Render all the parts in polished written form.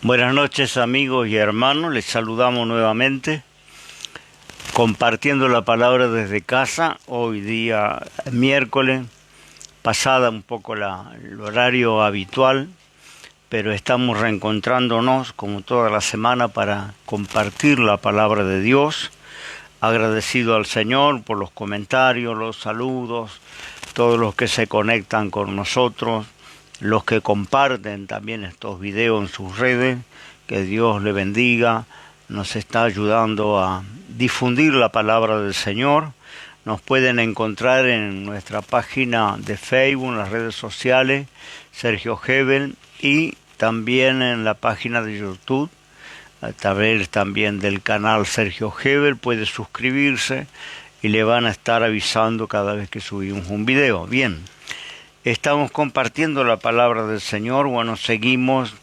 Buenas noches amigos y hermanos, les saludamos nuevamente compartiendo la palabra desde casa, hoy día miércoles, pasada un poco el horario habitual, pero estamos reencontrándonos como toda la semana para compartir la palabra de Dios, agradecido al Señor por los comentarios, los saludos, todos los que se conectan con nosotros, los que comparten también estos videos en sus redes, que Dios le bendiga, nos está ayudando a difundir la palabra del Señor. Nos pueden encontrar en nuestra página de Facebook, en las redes sociales, Sergio Hebel, y también en la página de YouTube, a través también del canal Sergio Hebel, puede suscribirse y le van a estar avisando cada vez que subimos un video. Bien. Estamos compartiendo la palabra del Señor. Bueno, seguimos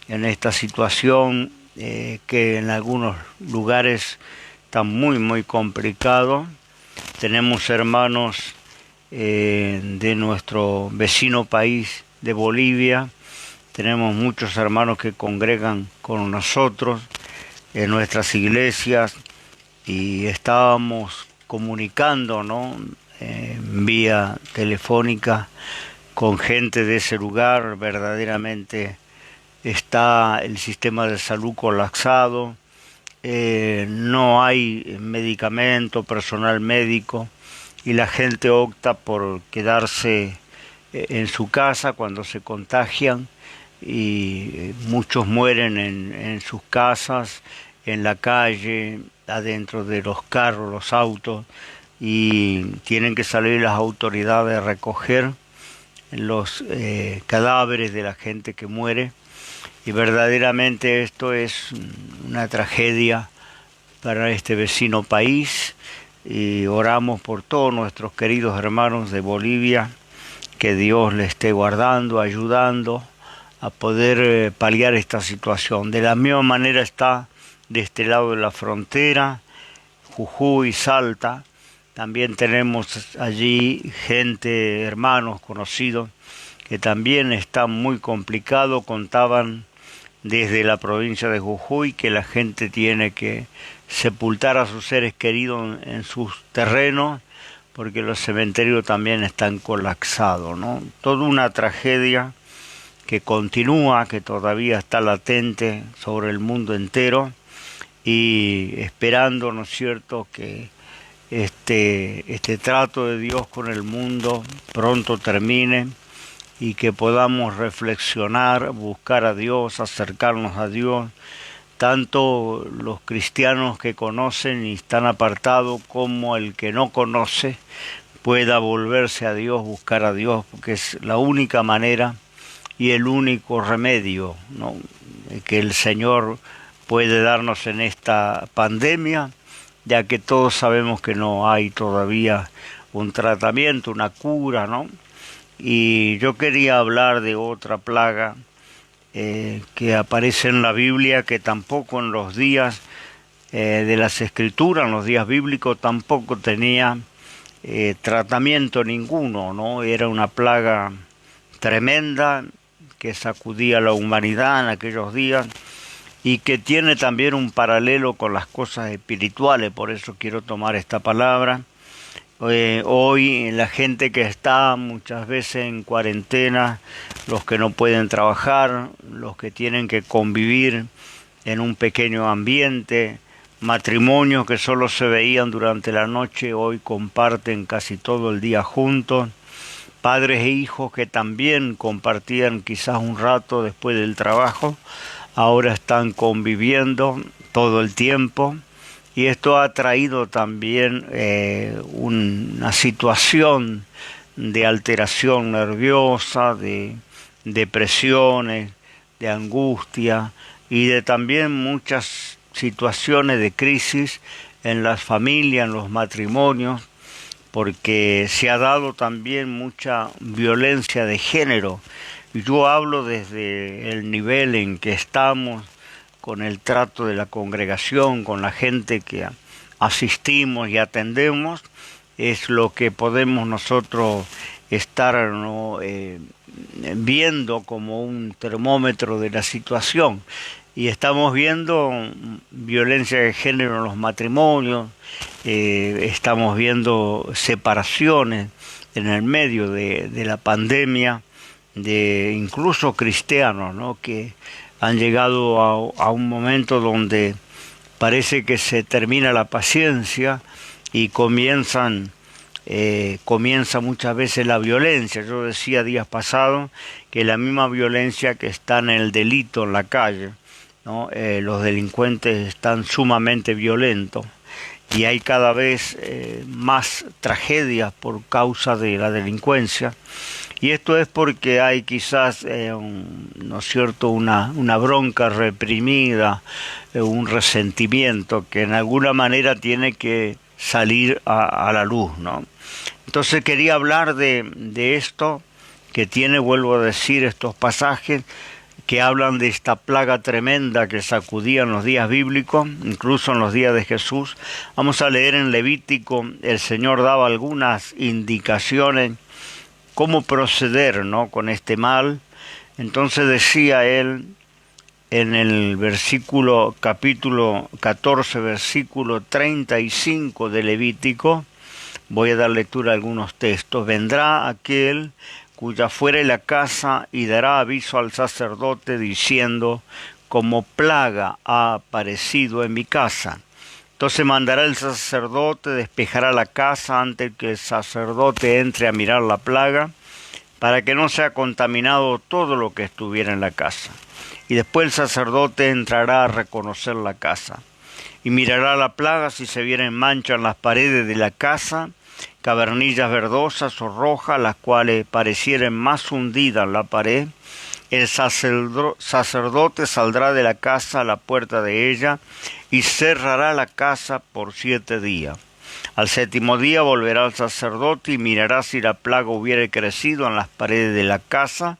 en esta situación que en algunos lugares está muy complicado. Tenemos hermanos de nuestro vecino país de Bolivia. Tenemos muchos hermanos que congregan con nosotros en nuestras iglesias y estábamos comunicando, ¿no?, vía telefónica con gente de ese lugar. Verdaderamente está el sistema de salud colapsado, no hay medicamento, personal médico, y la gente opta por quedarse en su casa cuando se contagian, y muchos mueren en sus casas, en la calle, adentro de los carros, los autos, y tienen que salir las autoridades a recoger los cadáveres de la gente que muere. Y verdaderamente esto es una tragedia para este vecino país, y oramos por todos nuestros queridos hermanos de Bolivia, que Dios les esté guardando, ayudando a poder paliar esta situación. De la misma manera está de este lado de la frontera, Jujuy, Salta. También tenemos allí gente, hermanos, conocidos, que también está muy complicado. Contaban desde la provincia de Jujuy que la gente tiene que sepultar a sus seres queridos en sus terrenos, porque los cementerios también están colapsados, ¿no? Toda una tragedia que continúa, que todavía está latente sobre el mundo entero, y esperando, ¿no es cierto?, que este trato de Dios con el mundo pronto termine y que podamos reflexionar, buscar a Dios, acercarnos a Dios, tanto los cristianos que conocen y están apartados como el que no conoce pueda volverse a Dios, buscar a Dios, porque es la única manera y el único remedio, ¿no?, que el Señor puede darnos en esta pandemia, ya que todos sabemos que no hay todavía un tratamiento, una cura, ¿no? Y yo quería hablar de otra plaga que aparece en la Biblia, que tampoco en los días de las Escrituras, en los días bíblicos, tampoco tenía tratamiento ninguno, ¿no? Era una plaga tremenda que sacudía a la humanidad en aquellos días, y que tiene también un paralelo con las cosas espirituales. Por eso quiero tomar esta palabra. Hoy la gente que está muchas veces en cuarentena, los que no pueden trabajar, los que tienen que convivir en un pequeño ambiente, matrimonios que solo se veían durante la noche, hoy comparten casi todo el día juntos, padres e hijos que también compartían quizás un rato después del trabajo, ahora están conviviendo todo el tiempo, y esto ha traído también una situación de alteración nerviosa, de depresiones, de angustia, y de también muchas situaciones de crisis en las familias, en los matrimonios, porque se ha dado también mucha violencia de género. Yo hablo desde el nivel en que estamos, con el trato de la congregación, con la gente que asistimos y atendemos, es lo que podemos nosotros estar, ¿no?, viendo como un termómetro de la situación. Y estamos viendo violencia de género en los matrimonios, estamos viendo separaciones en el medio de la pandemia, de incluso cristianos, ¿no?, que han llegado a un momento donde parece que se termina la paciencia y comienza muchas veces la violencia. Yo decía días pasados que la misma violencia que está en el delito en la calle, ¿no? Los delincuentes están sumamente violentos y hay cada vez más tragedias por causa de la delincuencia. Y esto es porque hay quizás, ¿no es cierto?, una bronca reprimida, un resentimiento que en alguna manera tiene que salir a la luz, ¿no? Entonces quería hablar de esto que tiene, vuelvo a decir, estos pasajes que hablan de esta plaga tremenda que sacudía en los días bíblicos, incluso en los días de Jesús. Vamos a leer en Levítico, el Señor daba algunas indicaciones cómo proceder, ¿no?, con este mal. Entonces decía él en el capítulo 14, versículo 35 de Levítico, voy a dar lectura a algunos textos: vendrá aquel cuya fuere la casa y dará aviso al sacerdote diciendo, como plaga ha aparecido en mi casa. Entonces mandará el sacerdote, despejará la casa antes que el sacerdote entre a mirar la plaga, para que no sea contaminado todo lo que estuviera en la casa. Y después el sacerdote entrará a reconocer la casa, y mirará la plaga si se vieren manchas en las paredes de la casa, cavernillas verdosas o rojas, las cuales parecieren más hundidas en la pared. El sacerdote saldrá de la casa a la puerta de ella y cerrará la casa por 7 días. Al 7º día volverá el sacerdote y mirará si la plaga hubiere crecido en las paredes de la casa.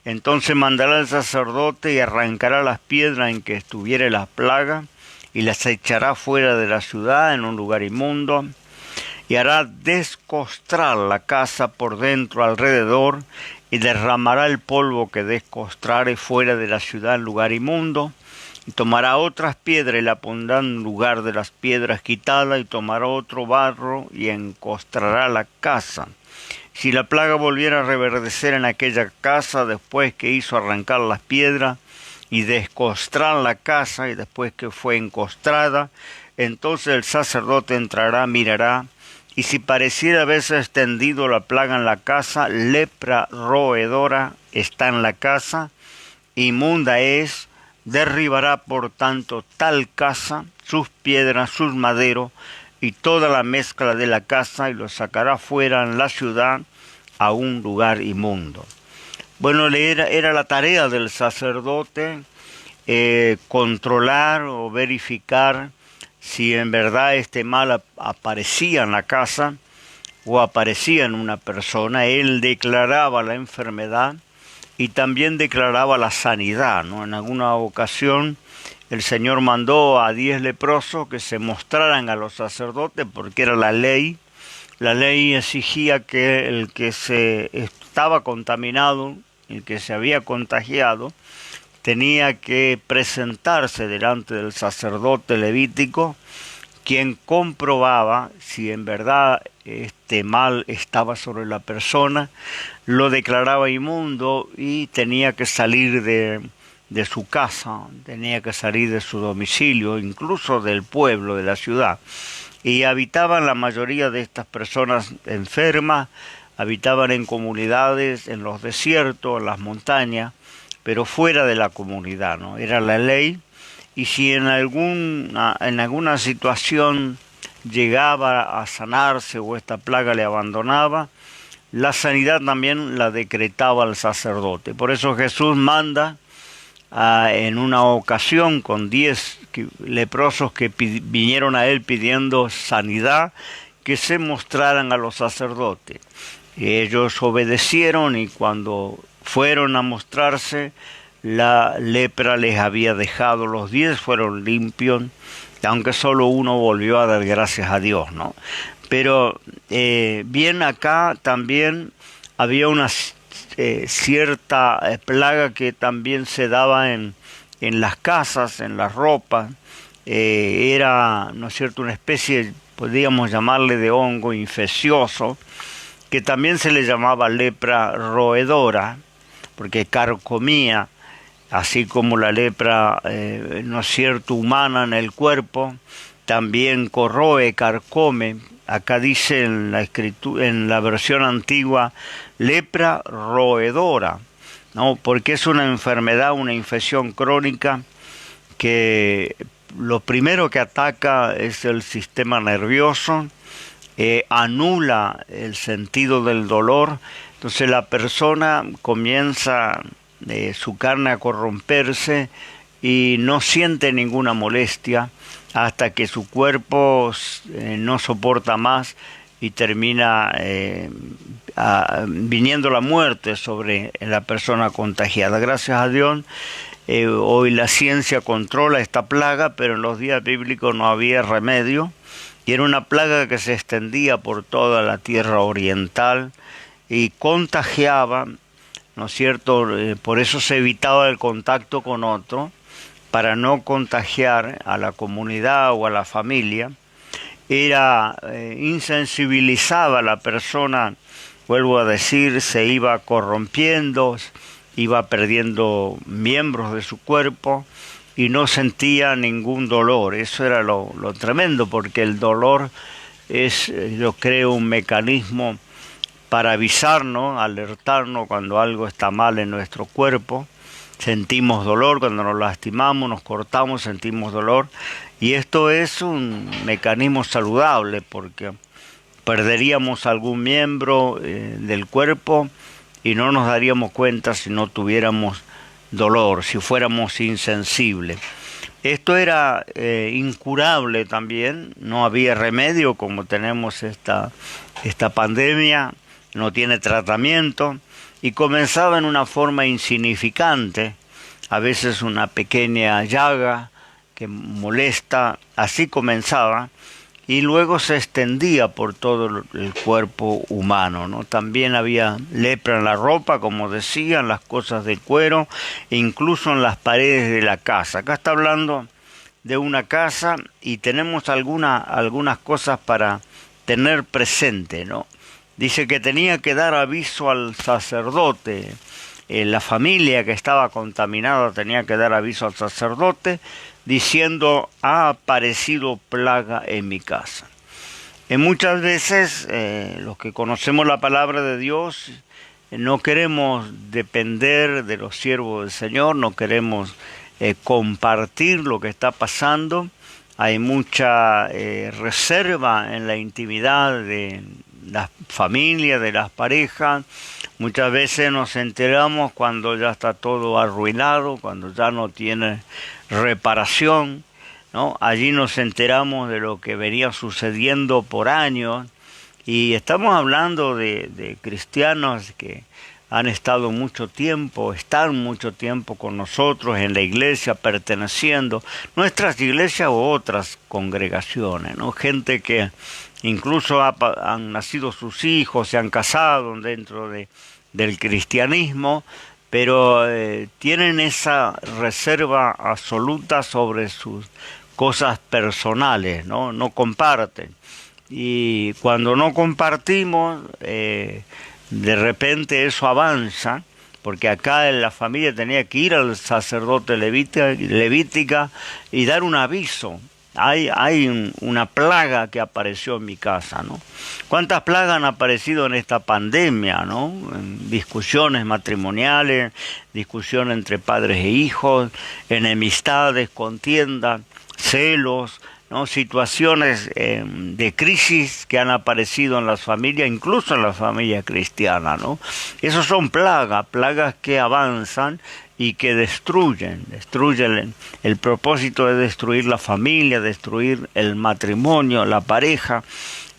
Entonces mandará el sacerdote y arrancará las piedras en que estuviere la plaga y las echará fuera de la ciudad en un lugar inmundo, y hará descostrar la casa por dentro alrededor, y derramará el polvo que descostrare fuera de la ciudad en lugar inmundo, y tomará otras piedras y la pondrá en lugar de las piedras quitadas, y tomará otro barro y encostrará la casa. Si la plaga volviera a reverdecer en aquella casa después que hizo arrancar las piedras y descostrar la casa, y después que fue encostrada, entonces el sacerdote entrará, mirará, y si pareciera haberse extendido la plaga en la casa, lepra roedora está en la casa, inmunda es, derribará por tanto tal casa, sus piedras, sus maderos, y toda la mezcla de la casa, y lo sacará fuera en la ciudad a un lugar inmundo. Bueno, era la tarea del sacerdote controlar o verificar si en verdad este mal aparecía en la casa o aparecía en una persona. Él declaraba la enfermedad y también declaraba la sanidad, ¿no? En alguna ocasión el Señor mandó a 10 leprosos que se mostraran a los sacerdotes porque era la ley. La ley exigía que el que se estaba contaminado, el que se había contagiado, tenía que presentarse delante del sacerdote levítico, quien comprobaba si en verdad este mal estaba sobre la persona, lo declaraba inmundo y tenía que salir de su casa, tenía que salir de su domicilio, incluso del pueblo, de la ciudad. Y habitaban la mayoría de estas personas enfermas, habitaban en comunidades, en los desiertos, en las montañas, pero fuera de la comunidad, ¿no? Era la ley, y si en alguna situación llegaba a sanarse o esta plaga le abandonaba, la sanidad también la decretaba el sacerdote. Por eso Jesús manda en una ocasión con 10 leprosos que vinieron a él pidiendo sanidad, que se mostraran a los sacerdotes. Ellos obedecieron y cuando fueron a mostrarse, la lepra les había dejado. Los 10 fueron limpios, aunque solo uno volvió a dar gracias a Dios, ¿no? Pero bien, acá también había una cierta plaga que también se daba en las casas, en las ropas. Era, ¿no es cierto?, una especie, podríamos llamarle, de hongo infeccioso, que también se le llamaba lepra roedora, porque carcomía, así como la lepra, ¿no es cierto?, humana en el cuerpo, también corroe, carcome. Acá dice en la en la versión antigua, lepra roedora, ¿no? Porque es una enfermedad, una infección crónica que lo primero que ataca es el sistema nervioso, anula el sentido del dolor, entonces la persona comienza su carne a corromperse y no siente ninguna molestia hasta que su cuerpo no soporta más y termina viniendo la muerte sobre la persona contagiada. Gracias a Dios, hoy la ciencia controla esta plaga, pero en los días bíblicos no había remedio y era una plaga que se extendía por toda la tierra oriental y contagiaba, ¿no es cierto? Por eso se evitaba el contacto con otro, para no contagiar a la comunidad o a la familia. Insensibilizaba a la persona, vuelvo a decir, se iba corrompiendo, iba perdiendo miembros de su cuerpo y no sentía ningún dolor. Eso era lo tremendo, porque el dolor es, yo creo, un mecanismo para avisarnos, alertarnos cuando algo está mal en nuestro cuerpo. Sentimos dolor cuando nos lastimamos, nos cortamos, sentimos dolor. Y esto es un mecanismo saludable, porque perderíamos algún miembro del cuerpo y no nos daríamos cuenta si no tuviéramos dolor, si fuéramos insensibles. Esto era incurable también, no había remedio, como tenemos esta pandemia, no tiene tratamiento, y comenzaba en una forma insignificante, a veces una pequeña llaga que molesta, así comenzaba, y luego se extendía por todo el cuerpo humano, ¿no? También había lepra en la ropa, como decían, las cosas de cuero, e incluso en las paredes de la casa. Acá está hablando de una casa y tenemos algunas cosas para tener presente, ¿no? Dice que tenía que dar aviso al sacerdote. La familia que estaba contaminada tenía que dar aviso al sacerdote diciendo: ha aparecido plaga en mi casa. Muchas veces los que conocemos la palabra de Dios no queremos depender de los siervos del Señor, no queremos compartir lo que está pasando. Hay mucha reserva en la intimidad de las familias, de las parejas. Muchas veces nos enteramos cuando ya está todo arruinado, cuando ya no tiene reparación, ¿no? Allí nos enteramos de lo que venía sucediendo por años, y estamos hablando de cristianos que han estado mucho tiempo, están mucho tiempo con nosotros en la iglesia, perteneciendo, nuestras iglesias u otras congregaciones, ¿no? Gente que incluso han nacido sus hijos, se han casado dentro del cristianismo, pero tienen esa reserva absoluta sobre sus cosas personales, ¿no? No comparten. Y cuando no compartimos, de repente eso avanza, porque acá en la familia tenía que ir al sacerdote levítica y dar un aviso. Hay una plaga que apareció en mi casa, ¿no? ¿Cuántas plagas han aparecido en esta pandemia, ¿no? Discusiones matrimoniales, discusiones entre padres e hijos, enemistades, contiendas, celos, ¿no? Situaciones de crisis que han aparecido en las familias, incluso en las familias cristianas, ¿no? Esas son plagas que avanzan y que destruyen el propósito de destruir la familia, destruir el matrimonio, la pareja.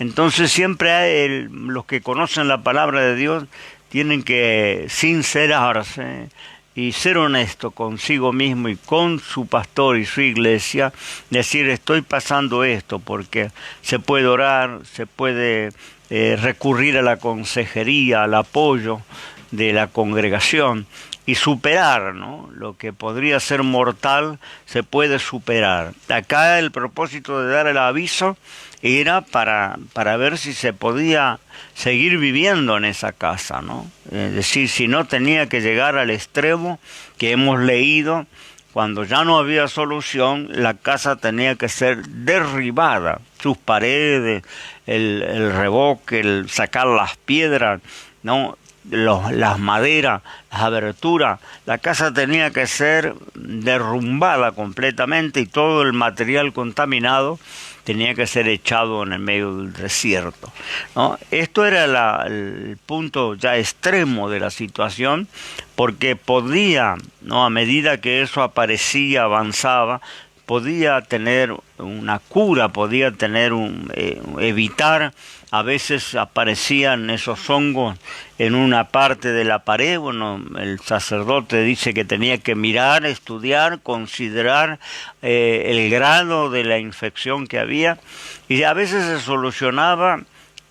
Entonces siempre hay los que conocen la palabra de Dios tienen que sincerarse y ser honesto consigo mismo y con su pastor y su iglesia, decir: estoy pasando esto, porque se puede orar, se puede recurrir a la consejería, al apoyo de la congregación y superar, ¿no? Lo que podría ser mortal se puede superar. Acá el propósito de dar el aviso era para ver si se podía seguir viviendo en esa casa, ¿no? Es decir, si no tenía que llegar al extremo que hemos leído, cuando ya no había solución, la casa tenía que ser derribada, sus paredes, el revoque, el sacar las piedras, ¿no? Las maderas, las aberturas, la casa tenía que ser derrumbada completamente y todo el material contaminado tenía que ser echado en el medio del desierto, ¿no? Esto era el punto ya extremo de la situación, porque podía, ¿no? A medida que eso aparecía, avanzaba, podía tener una cura, podía tener evitar. A veces aparecían esos hongos en una parte de la pared. Bueno, el sacerdote dice que tenía que mirar, estudiar, considerar el grado de la infección que había, y a veces se solucionaba,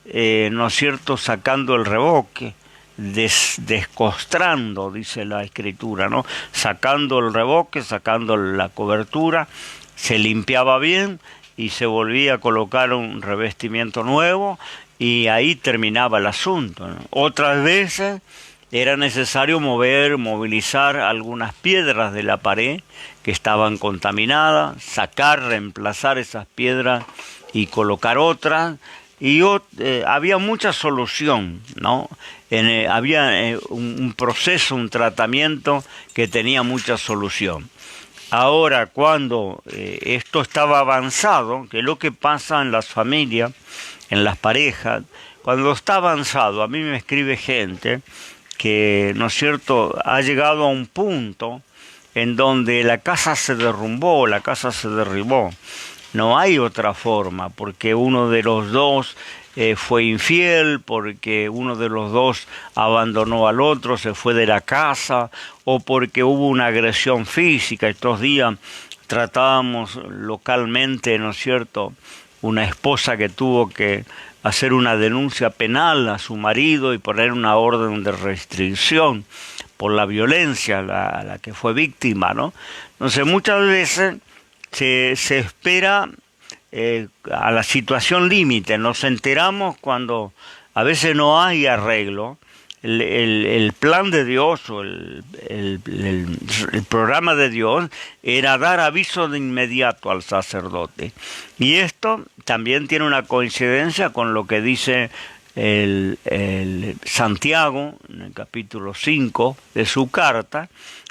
¿no es cierto?, sacando el revoque, descostrando, dice la escritura, ¿no? Sacando el revoque, sacando la cobertura, se limpiaba bien y se volvía a colocar un revestimiento nuevo y ahí terminaba el asunto, ¿no? Otras veces era necesario movilizar algunas piedras de la pared que estaban contaminadas, sacar, reemplazar esas piedras y colocar otras. Y había mucha solución, ¿no? Había un proceso, un tratamiento que tenía mucha solución. Ahora, cuando esto estaba avanzado, que es lo que pasa en las familias, en las parejas, cuando está avanzado, a mí me escribe gente que, ¿no es cierto?, ha llegado a un punto en donde la casa se derrumbó, la casa se derribó. No hay otra forma, porque uno de los dos fue infiel, porque uno de los dos abandonó al otro, se fue de la casa, o porque hubo una agresión física. Estos días tratábamos localmente, ¿no es cierto?, una esposa que tuvo que hacer una denuncia penal a su marido y poner una orden de restricción por la violencia a la que fue víctima, ¿no? Entonces muchas veces se espera a la situación límite, nos enteramos cuando a veces no hay arreglo. El plan de Dios o el programa de Dios era dar aviso de inmediato al sacerdote. Y esto también tiene una coincidencia con lo que dice el Santiago en el capítulo 5 de su carta,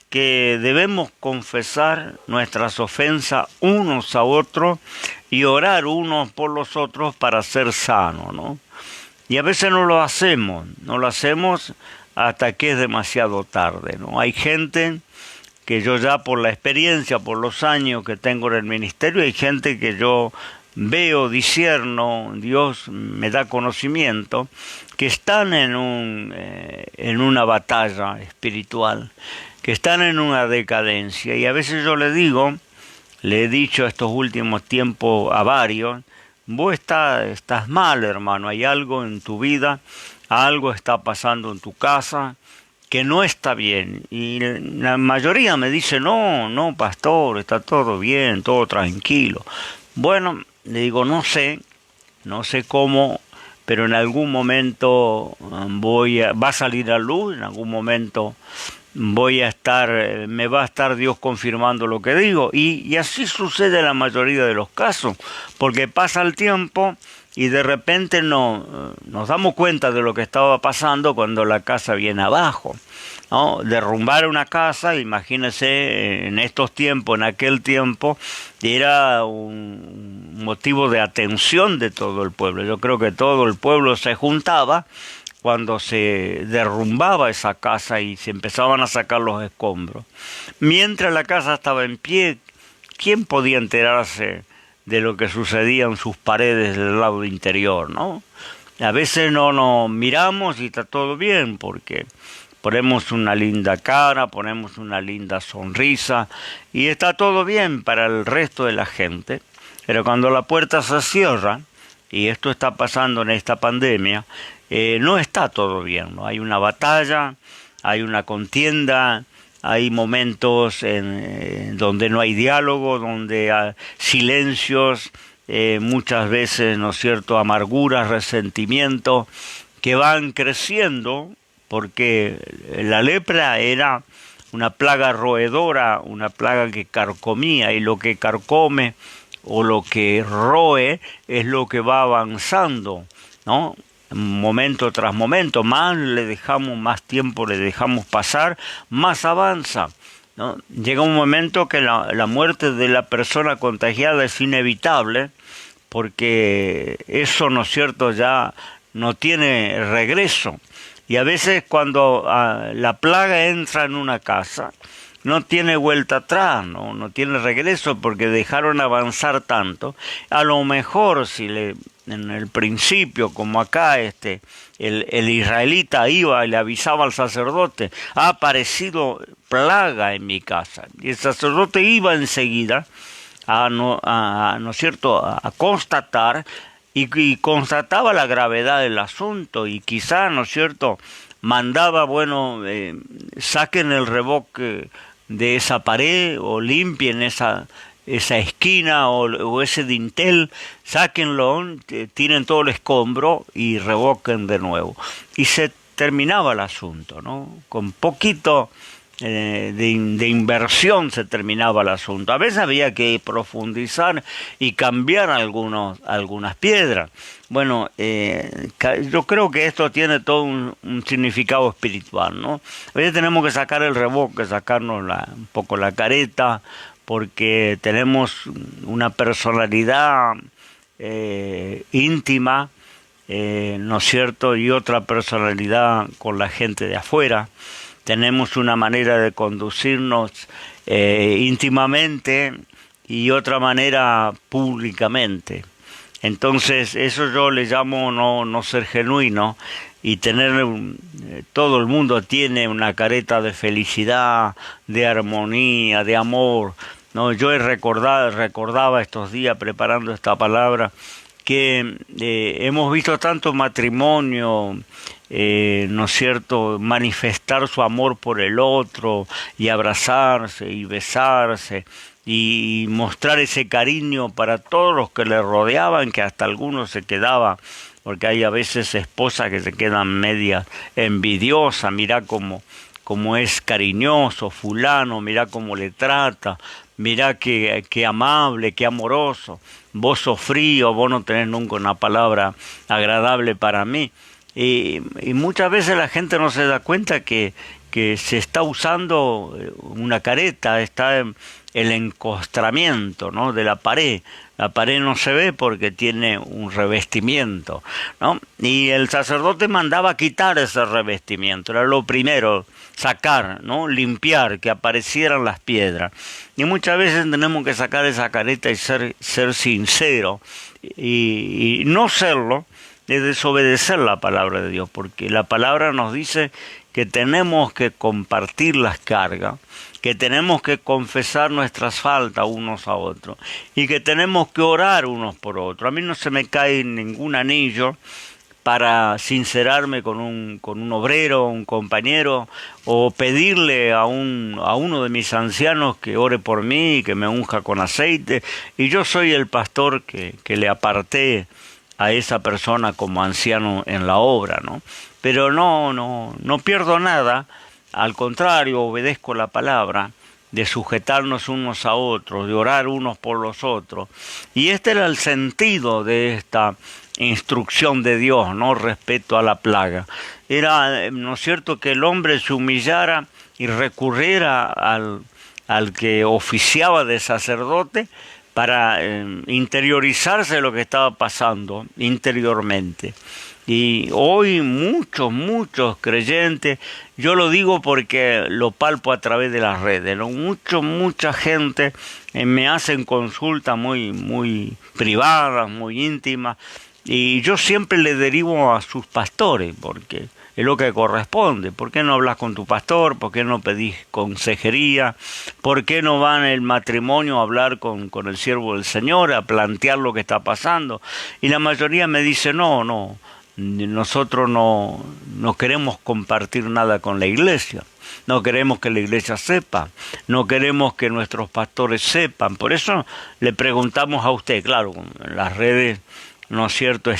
que debemos confesar nuestras ofensas unos a otros y orar unos por los otros para ser sanos, ¿no? Y a veces no lo hacemos hasta que es demasiado tarde, ¿no? Hay gente que yo ya por la experiencia, por los años que tengo en el ministerio, hay gente que yo veo, discierno, Dios me da conocimiento, que están en una batalla espiritual, que están en una decadencia. Y a veces yo le he dicho estos últimos tiempos a varios, vos estás mal, hermano, hay algo en tu vida, algo está pasando en tu casa que no está bien. Y la mayoría me dice, no, pastor, está todo bien, todo tranquilo. Bueno, le digo, no sé cómo, pero en algún momento va a salir a luz, en algún momento me va a estar Dios confirmando lo que digo, y así sucede en la mayoría de los casos, porque pasa el tiempo y de repente nos damos cuenta de lo que estaba pasando cuando la casa viene abajo, ¿no? Derrumbar una casa, imagínense, en estos tiempos, en aquel tiempo, era un motivo de atención de todo el pueblo. Yo creo que todo el pueblo se juntaba cuando se derrumbaba esa casa y se empezaban a sacar los escombros. Mientras la casa estaba en pie, ¿quién podía enterarse de lo que sucedía en sus paredes del lado interior, ¿no? A veces no nos miramos y está todo bien, porque ponemos una linda cara, ponemos una linda sonrisa y está todo bien para el resto de la gente. Pero cuando la puerta se cierra y esto está pasando en esta pandemia, no está todo bien, ¿no? Hay una batalla, hay una contienda, hay momentos donde no hay diálogo, donde hay silencios, muchas veces, ¿no es cierto?, amarguras, resentimientos, que van creciendo, porque la lepra era una plaga roedora, una plaga que carcomía, y lo que carcome o lo que roe es lo que va avanzando, ¿no? Momento tras momento, más le dejamos, más tiempo le dejamos pasar, más avanza, ¿no? Llega un momento que la muerte de la persona contagiada es inevitable, porque eso, ¿no es cierto?, ya no tiene regreso. Y a veces cuando la plaga entra en una casa, no tiene vuelta atrás, no tiene regreso, porque dejaron avanzar tanto. A lo mejor si en el principio, como acá, el israelita iba y le avisaba al sacerdote: ha aparecido plaga en mi casa, y el sacerdote iba enseguida ¿no es cierto?, a constatar, y constataba la gravedad del asunto, y quizá, ¿no es cierto?, mandaba, bueno, saquen el revoque de esa pared, o limpien esa esquina, o ese dintel, sáquenlo, tiren todo el escombro y revoquen de nuevo. Y se terminaba el asunto, ¿no? Con poquito de inversión se terminaba el asunto. A veces había que profundizar y cambiar algunas piedras. Bueno, yo creo que esto tiene todo un significado espiritual, ¿no? A veces tenemos que sacar el revoque, sacarnos un poco la careta, porque tenemos una personalidad íntima, ¿no es cierto?, y otra personalidad con la gente de afuera. Tenemos una manera de conducirnos íntimamente y otra manera públicamente. Entonces, eso yo le llamo no ser genuino, y todo el mundo tiene una careta de felicidad, de armonía, de amor, ¿no? Yo recordaba estos días, preparando esta palabra, que hemos visto tanto matrimonio, ¿no es cierto?, manifestar su amor por el otro, y abrazarse y besarse, y mostrar ese cariño para todos los que le rodeaban, que hasta algunos se quedaba, porque hay a veces esposas que se quedan medias envidiosas: mirá cómo es cariñoso fulano, mirá cómo le trata, mirá qué amable, qué amoroso, vos sos frío, vos no tenés nunca una palabra agradable para mí. Y muchas veces la gente no se da cuenta que se está usando una careta, está el encostramiento, ¿no?, de la pared. La pared no se ve porque tiene un revestimiento, ¿no? Y el sacerdote mandaba quitar ese revestimiento, era lo primero, sacar, ¿no?, limpiar, que aparecieran las piedras. Y muchas veces tenemos que sacar esa careta y ser sincero, y no serlo es desobedecer la palabra de Dios, porque la palabra nos dice que tenemos que compartir las cargas, que tenemos que confesar nuestras faltas unos a otros, y que tenemos que orar unos por otros. A mí no se me cae ningún anillo para sincerarme con un obrero, un compañero, o pedirle a uno de mis ancianos que ore por mí, que me unja con aceite, y yo soy el pastor que le aparté a esa persona como anciano en la obra, ¿no? Pero no pierdo nada, al contrario, obedezco la palabra de sujetarnos unos a otros, de orar unos por los otros. Y este era el sentido de esta instrucción de Dios, ¿no?, respecto a la plaga. Era, ¿no es cierto?, que el hombre se humillara y recurriera al que oficiaba de sacerdote para interiorizarse de lo que estaba pasando interiormente. Y hoy muchos creyentes, yo lo digo porque lo palpo a través de las redes, ¿no? Mucha gente me hacen consultas muy privadas, muy íntimas, y yo siempre le derivo a sus pastores, porque es lo que corresponde. ¿Por qué no hablas con tu pastor? ¿Por qué no pedís consejería? ¿Por qué no van el matrimonio a hablar con el siervo del Señor, a plantear lo que está pasando? Y la mayoría me dice, no, nosotros no queremos compartir nada con la iglesia. No queremos que la iglesia sepa, no queremos que nuestros pastores sepan. Por eso le preguntamos a usted, claro, en las redes, ¿no es cierto?,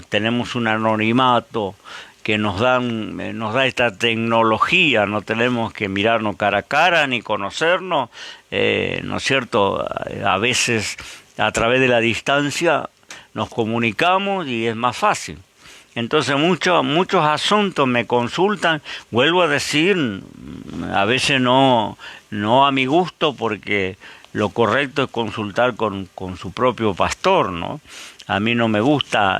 tenemos un anonimato que nos da esta tecnología, no tenemos que mirarnos cara a cara ni conocernos, ¿no es cierto? A veces a través de la distancia nos comunicamos y es más fácil. Entonces muchos asuntos me consultan, vuelvo a decir, a veces no a mi gusto, porque lo correcto es consultar con su propio pastor, ¿no? A mí no me gusta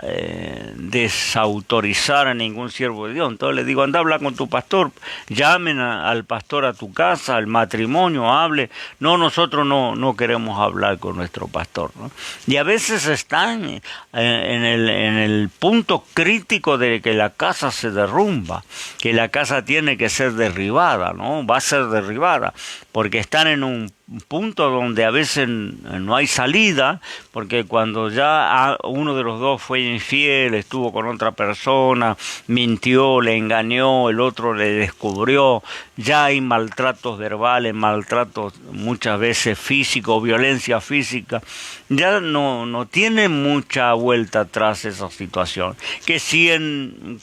desautorizar a ningún siervo de Dios. Entonces le digo, anda a hablar con tu pastor, llamen al pastor a tu casa, al matrimonio, hable. No, nosotros no queremos hablar con nuestro pastor, ¿no? Y a veces están en el punto crítico de que la casa se derrumba, que la casa tiene que ser derribada, ¿no? Va a ser derribada, porque están en un punto donde a veces no hay salida, porque cuando ya uno de los dos fue infiel, estuvo con otra persona, mintió, le engañó, el otro le descubrió, ya hay maltratos verbales, maltratos muchas veces físicos, violencia física, ya no tiene mucha vuelta atrás esa situación. Que si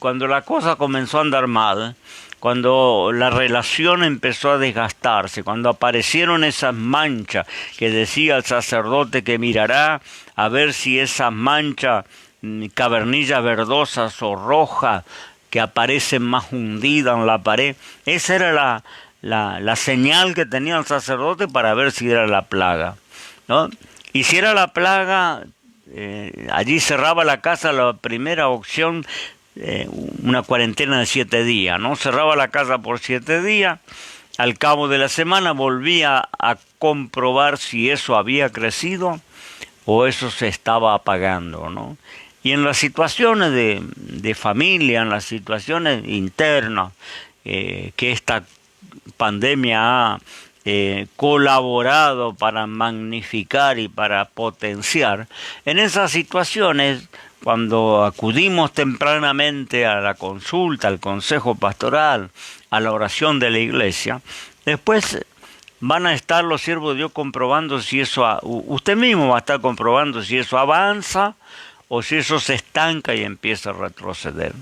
cuando la cosa comenzó a andar mal, cuando la relación empezó a desgastarse, cuando aparecieron esas manchas que decía el sacerdote que mirará a ver si esas manchas, cavernillas verdosas o rojas, que aparecen más hundidas en la pared, esa era la señal que tenía el sacerdote para ver si era la plaga, ¿no? Y si era la plaga, allí cerraba la casa, la primera opción, una cuarentena de 7 días, ¿no? Cerraba la casa por 7 días, al cabo de la semana volvía a comprobar si eso había crecido o eso se estaba apagando, ¿no? Y en las situaciones de familia, en las situaciones internas, que esta pandemia ha colaborado para magnificar y para potenciar, en esas situaciones, cuando acudimos tempranamente a la consulta, al consejo pastoral, a la oración de la iglesia, después van a estar los siervos de Dios comprobando si eso, usted mismo va a estar comprobando si eso avanza o si eso se estanca y empieza a retroceder.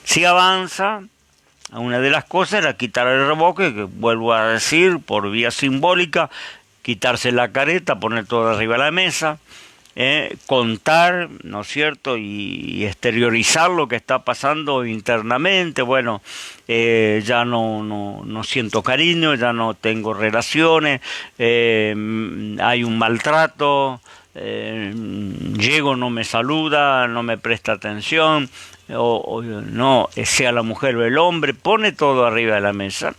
Si avanza, una de las cosas era quitar el reboque, que vuelvo a decir, por vía simbólica, quitarse la careta, poner todo arriba de la mesa, contar, ¿no es cierto?, y exteriorizar lo que está pasando internamente. Bueno, ya no siento cariño, ya no tengo relaciones, hay un maltrato, llego, no me saluda, no me presta atención, o no, sea la mujer o el hombre, pone todo arriba de la mesa.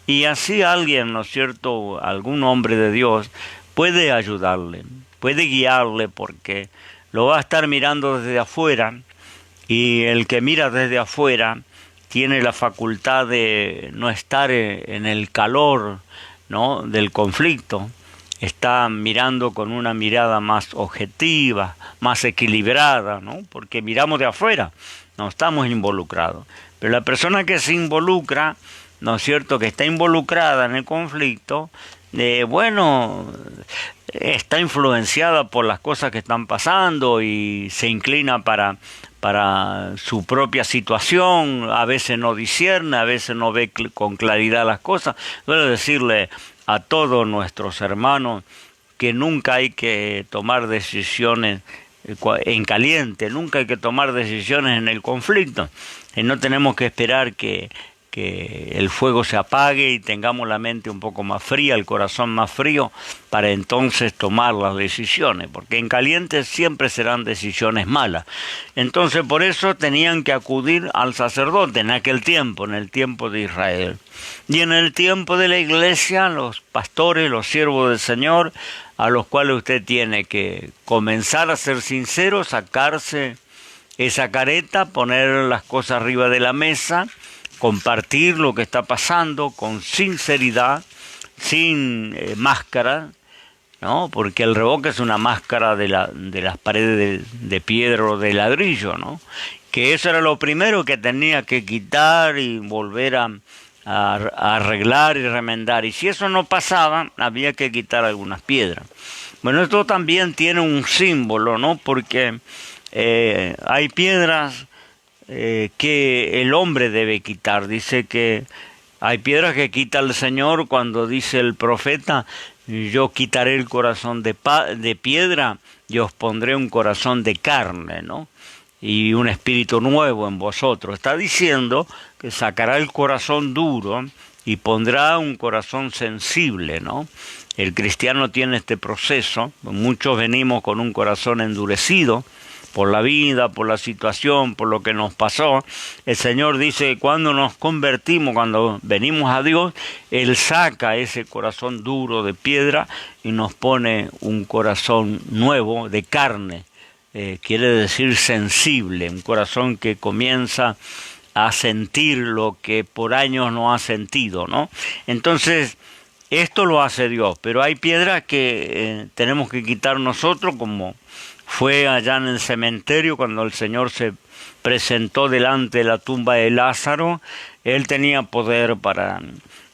Y así alguien, ¿no es cierto?, algún hombre de Dios puede ayudarle, puede guiarle, porque lo va a estar mirando desde afuera, y el que mira desde afuera tiene la facultad de no estar en el calor, ¿no?, del conflicto. Está mirando con una mirada más objetiva, más equilibrada, ¿no?, porque miramos de afuera, no estamos involucrados. Pero la persona que se involucra, ¿no es cierto?, que está involucrada en el conflicto, está influenciada por las cosas que están pasando y se inclina para su propia situación, a veces no discierne, a veces no ve con claridad las cosas. Quiero decirle a todos nuestros hermanos que nunca hay que tomar decisiones en caliente, nunca hay que tomar decisiones en el conflicto, y no tenemos que esperar que el fuego se apague y tengamos la mente un poco más fría, el corazón más frío, para entonces tomar las decisiones, porque en caliente siempre serán decisiones malas. Entonces por eso tenían que acudir al sacerdote en aquel tiempo, en el tiempo de Israel. Y en el tiempo de la iglesia, los pastores, los siervos del Señor, a los cuales usted tiene que comenzar a ser sincero, sacarse esa careta, poner las cosas arriba de la mesa, compartir lo que está pasando con sinceridad, sin máscara, ¿no? Porque el revoque es una máscara de las paredes de piedra o de ladrillo, ¿no? Que eso era lo primero que tenía que quitar y volver a arreglar y remendar. Y si eso no pasaba, había que quitar algunas piedras. Bueno, esto también tiene un símbolo, ¿no? Porque hay piedras que el hombre debe quitar. Dice que hay piedras que quita el Señor cuando dice el profeta: yo quitaré el corazón de piedra y os pondré un corazón de carne, ¿no? Y un espíritu nuevo en vosotros. Está diciendo que sacará el corazón duro y pondrá un corazón sensible, ¿no? El cristiano tiene este proceso. Muchos venimos con un corazón endurecido por la vida, por la situación, por lo que nos pasó. El Señor dice que cuando nos convertimos, cuando venimos a Dios, Él saca ese corazón duro de piedra y nos pone un corazón nuevo de carne. Quiere decir sensible, un corazón que comienza a sentir lo que por años no ha sentido, ¿no? Entonces, esto lo hace Dios, pero hay piedras que tenemos que quitar nosotros, como fue allá en el cementerio cuando el Señor se presentó delante de la tumba de Lázaro. Él tenía poder para,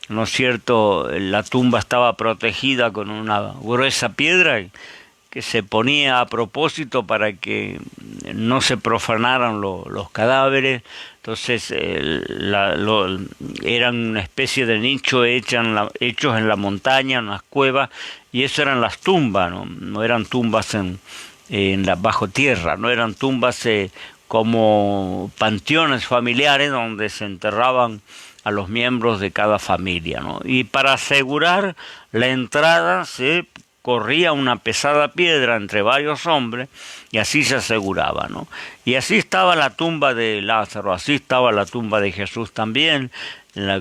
¿no es cierto? La tumba estaba protegida con una gruesa piedra que se ponía a propósito para que no se profanaran los cadáveres. Entonces eran una especie de nicho hechos en la montaña, en las cuevas, y eso eran las tumbas, no eran tumbas bajo tierra, no eran tumbas como panteones familiares donde se enterraban a los miembros de cada familia, ¿no? Y para asegurar la entrada se corría una pesada piedra entre varios hombres y así se aseguraba, ¿no? Y así estaba la tumba de Lázaro, así estaba la tumba de Jesús también,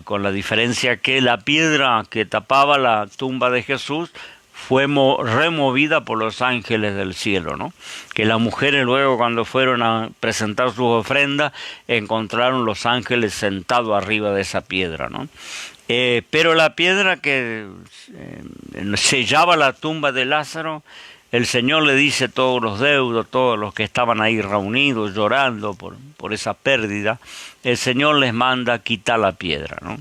con la diferencia que la piedra que tapaba la tumba de Jesús fue removida por los ángeles del cielo, ¿no? Que las mujeres luego, cuando fueron a presentar sus ofrendas, encontraron los ángeles sentados arriba de esa piedra, ¿no? Pero la piedra que sellaba la tumba de Lázaro, el Señor le dice a todos los deudos, todos los que estaban ahí reunidos llorando por esa pérdida, el Señor les manda quitar la piedra, ¿no?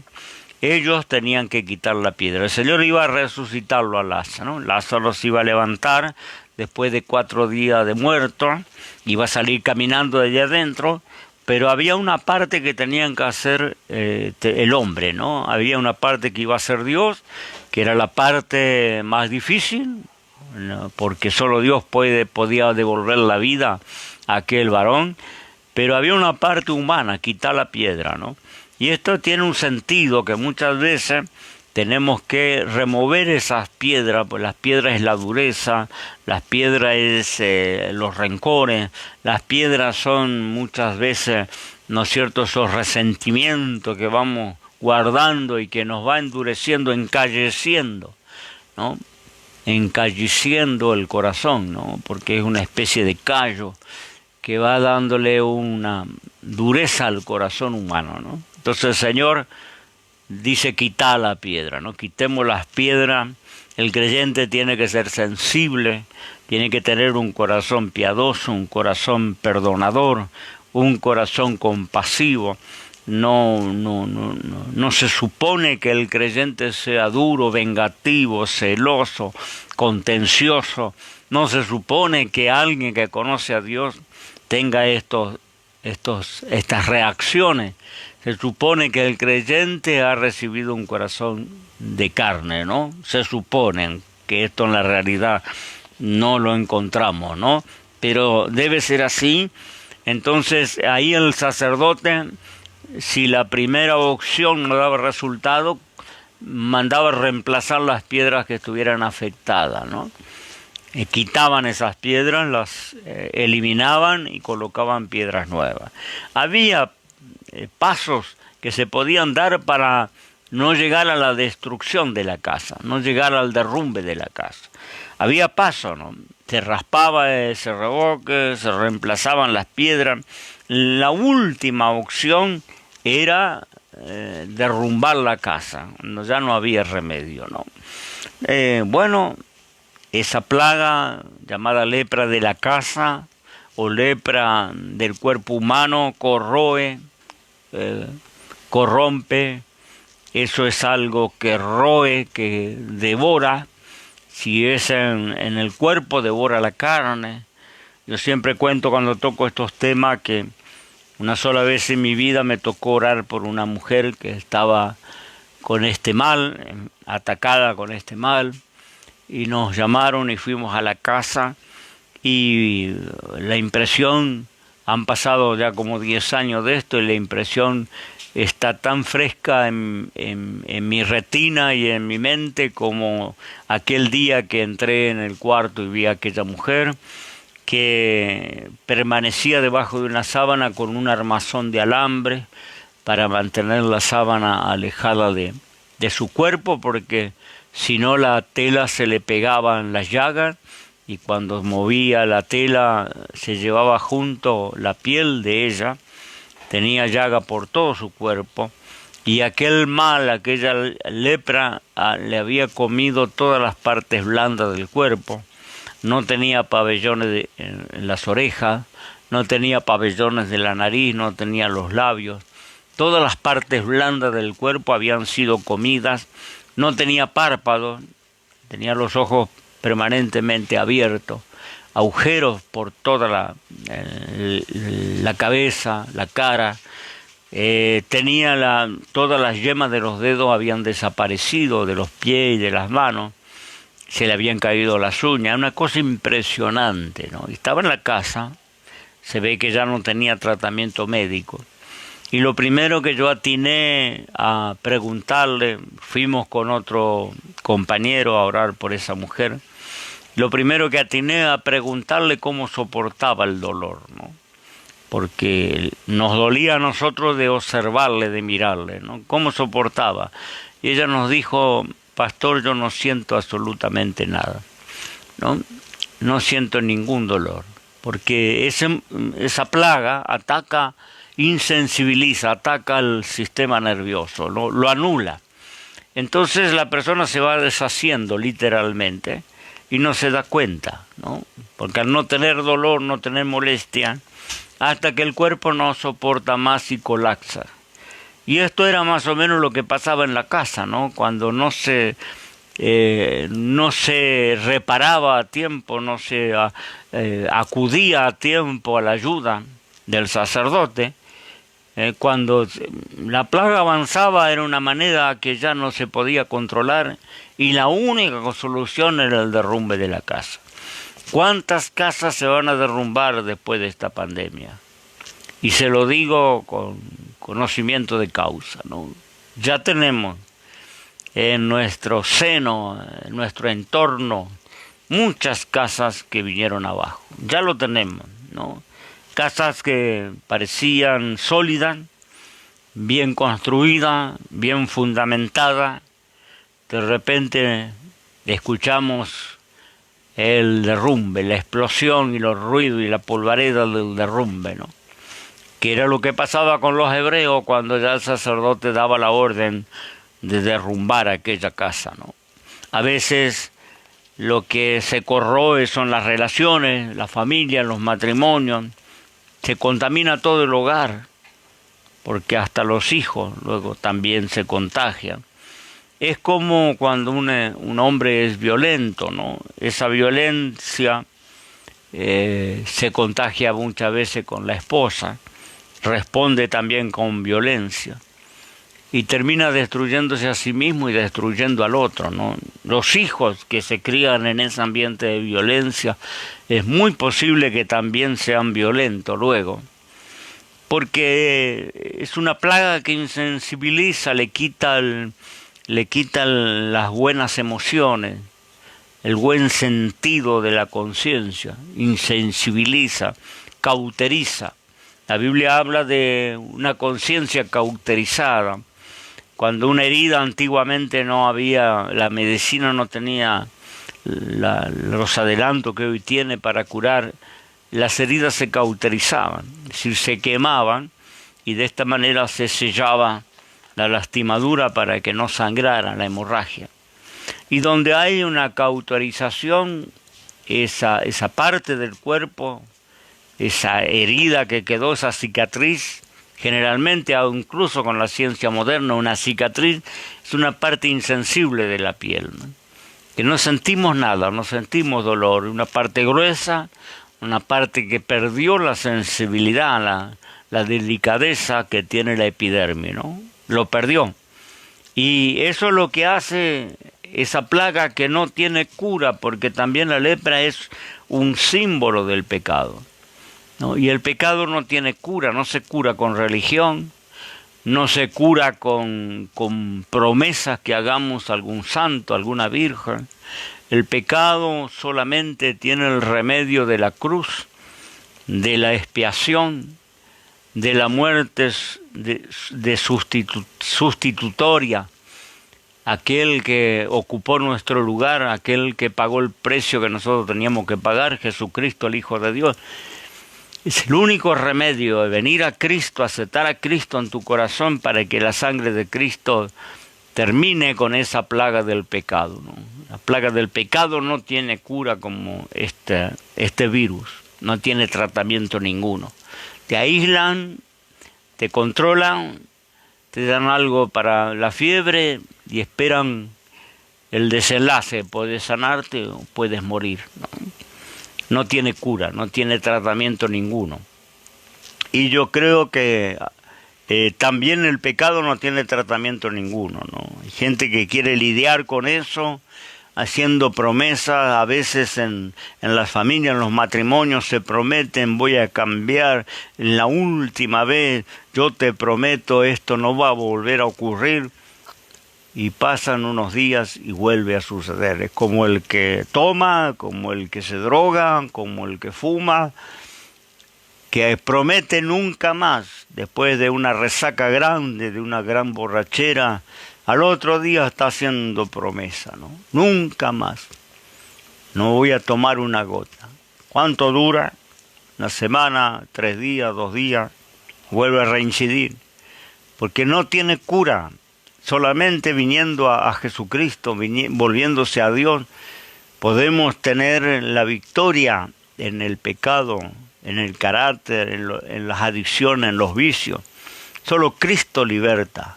Ellos tenían que quitar la piedra. El Señor iba a resucitarlo a Lázaro, ¿no? Lázaro se iba a levantar después de 4 días de muerto, iba a salir caminando de allá adentro, pero había una parte que tenían que hacer el hombre, ¿no? Había una parte que iba a hacer Dios, que era la parte más difícil, ¿no? Porque solo Dios podía devolver la vida a aquel varón, pero había una parte humana, quitar la piedra, ¿no? Y esto tiene un sentido que muchas veces tenemos que remover esas piedras, pues las piedras es la dureza, las piedras es los rencores, las piedras son muchas veces, ¿no es cierto?, esos resentimientos que vamos guardando y que nos va endureciendo, encalleciendo, ¿no? Encalleciendo el corazón, ¿no? Porque es una especie de callo que va dándole una dureza al corazón humano, ¿no? Entonces el Señor dice: quita la piedra, ¿no? Quitemos las piedras. El creyente tiene que ser sensible, tiene que tener un corazón piadoso, un corazón perdonador, un corazón compasivo. No se supone que el creyente sea duro, vengativo, celoso, contencioso. No se supone que alguien que conoce a Dios tenga estas reacciones. Se supone que el creyente ha recibido un corazón de carne, ¿no? Se supone que esto en la realidad no lo encontramos, ¿no? Pero debe ser así. Entonces ahí el sacerdote, si la primera opción no daba resultado, mandaba reemplazar las piedras que estuvieran afectadas, ¿no? Quitaban esas piedras, las eliminaban y colocaban piedras nuevas. Había pasos que se podían dar para no llegara a la destrucción de la casa, no llegara al derrumbe de la casa. Había paso, ¿no? Se raspaba ese revoque, se reemplazaban las piedras. La última opción era derrumbar la casa, ya no había remedio, ¿no? Bueno, esa plaga llamada lepra de la casa o lepra del cuerpo humano corroe, corrompe. Eso es algo que roe, que devora. Si es en el cuerpo, devora la carne. Yo siempre cuento cuando toco estos temas que una sola vez en mi vida me tocó orar por una mujer que estaba con este mal, atacada con este mal, y nos llamaron y fuimos a la casa, y la impresión, han pasado ya como 10 años de esto, y la impresión está tan fresca en mi retina y en mi mente como aquel día que entré en el cuarto y vi a aquella mujer que permanecía debajo de una sábana con un armazón de alambre para mantener la sábana alejada de su cuerpo, porque si no la tela se le pegaba en las llagas, y cuando movía la tela se llevaba junto la piel de ella. Tenía llaga por todo su cuerpo, y aquel mal, aquella lepra, le había comido todas las partes blandas del cuerpo. No tenía pabellones en las orejas, no tenía pabellones de la nariz, no tenía los labios. Todas las partes blandas del cuerpo habían sido comidas. No tenía párpados, tenía los ojos permanentemente abiertos, agujeros por toda la cabeza, la cara. Tenía todas las yemas de los dedos habían desaparecido, de los pies y de las manos. Se le habían caído las uñas, una cosa impresionante, ¿no? Estaba en la casa, se ve que ya no tenía tratamiento médico. Y lo primero que yo atiné a preguntarle, fuimos con otro compañero a orar por esa mujer, lo primero que atiné a preguntarle cómo soportaba el dolor, ¿no? Porque nos dolía a nosotros de observarle, de mirarle, ¿no? ¿Cómo soportaba? Y ella nos dijo: pastor, yo no siento absolutamente nada, ¿no? No siento ningún dolor, porque esa plaga ataca, insensibiliza, ataca al sistema nervioso, lo anula. Entonces la persona se va deshaciendo literalmente y no se da cuenta, ¿no? Porque al no tener dolor, no tener molestia, hasta que el cuerpo no soporta más y colapsa. Y esto era más o menos lo que pasaba en la casa, ¿no? Cuando no se reparaba a tiempo, no se acudía a tiempo a la ayuda del sacerdote, cuando la plaga avanzaba era una manera que ya no se podía controlar, y la única solución era el derrumbe de la casa. ¿Cuántas casas se van a derrumbar después de esta pandemia? Y se lo digo con conocimiento de causa, ¿no? Ya tenemos en nuestro seno, en nuestro entorno, muchas casas que vinieron abajo. Ya lo tenemos, ¿no? Casas que parecían sólidas, bien construidas, bien fundamentadas. De repente escuchamos el derrumbe, la explosión y los ruidos y la polvareda del derrumbe, ¿no? Que era lo que pasaba con los hebreos cuando ya el sacerdote daba la orden de derrumbar aquella casa, ¿no? A veces lo que se corroe son las relaciones, la familia, los matrimonios. Se contamina todo el hogar, porque hasta los hijos luego también se contagian. Es como cuando un hombre es violento, ¿no? Esa violencia se contagia muchas veces con la esposa, responde también con violencia, y termina destruyéndose a sí mismo y destruyendo al otro, ¿no? Los hijos que se crían en ese ambiente de violencia, es muy posible que también sean violentos luego, porque es una plaga que insensibiliza, le quita las buenas emociones, el buen sentido de la conciencia, insensibiliza, cauteriza. La Biblia habla de una conciencia cauterizada. Cuando una herida antiguamente no había, la medicina no tenía los adelantos que hoy tiene para curar, las heridas se cauterizaban, es decir, se quemaban y de esta manera se sellaba la lastimadura para que no sangrara la hemorragia. Y donde hay una cauterización, esa parte del cuerpo, esa herida que quedó, esa cicatriz, generalmente, incluso con la ciencia moderna, una cicatriz es una parte insensible de la piel, ¿no? Que no sentimos nada, no sentimos dolor, una parte gruesa, una parte que perdió la sensibilidad, la delicadeza que tiene la epidermis, ¿no? Lo perdió. Y eso es lo que hace esa plaga que no tiene cura, porque también la lepra es un símbolo del pecado, ¿no? Y el pecado no tiene cura, no se cura con religión, no se cura con promesas que hagamos a algún santo, a alguna virgen. El pecado solamente tiene el remedio de la cruz, de la expiación, de la muerte sustitutoria, aquel que ocupó nuestro lugar, aquel que pagó el precio que nosotros teníamos que pagar, Jesucristo, el Hijo de Dios. Es el único remedio de venir a Cristo, aceptar a Cristo en tu corazón para que la sangre de Cristo termine con esa plaga del pecado, ¿no? La plaga del pecado no tiene cura como este virus, no tiene tratamiento ninguno. Te aíslan, te controlan, te dan algo para la fiebre y esperan el desenlace, puedes sanarte o puedes morir, ¿no? No tiene cura, no tiene tratamiento ninguno. Y yo creo que también el pecado no tiene tratamiento ninguno, ¿no? Hay gente que quiere lidiar con eso, haciendo promesas, a veces en las familias, en los matrimonios se prometen, voy a cambiar, la última vez yo te prometo esto no va a volver a ocurrir. Y pasan unos días y vuelve a suceder. Es como el que toma, como el que se droga, como el que fuma, que promete nunca más, después de una resaca grande, de una gran borrachera, al otro día está haciendo promesa, ¿no? Nunca más. No voy a tomar una gota. ¿Cuánto dura? Una semana, 3 días, 2 días, vuelve a reincidir, porque no tiene cura. Solamente viniendo a Jesucristo, volviéndose a Dios, podemos tener la victoria en el pecado, en el carácter, en las adicciones, en los vicios. Solo Cristo liberta.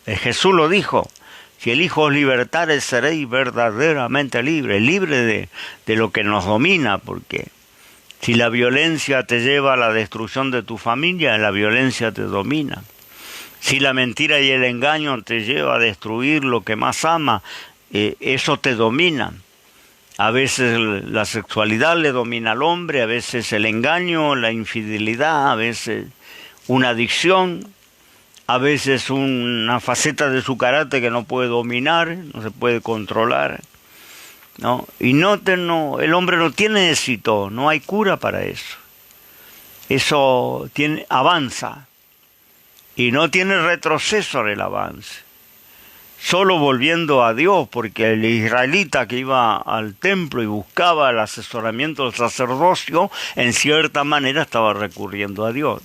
Jesús lo dijo, si el Hijo os libertare seréis verdaderamente libres, libres de lo que nos domina, porque si la violencia te lleva a la destrucción de tu familia, la violencia te domina. Si la mentira y el engaño te lleva a destruir lo que más ama, eso te domina. A veces la sexualidad le domina al hombre, a veces el engaño, la infidelidad, a veces una adicción, a veces una faceta de su carácter que no puede dominar, no se puede controlar, ¿no? Y el hombre no tiene éxito, no hay cura para eso. Eso avanza. Y no tiene retroceso en el avance. Solo volviendo a Dios, porque el israelita que iba al templo y buscaba el asesoramiento del sacerdocio, en cierta manera estaba recurriendo a Dios.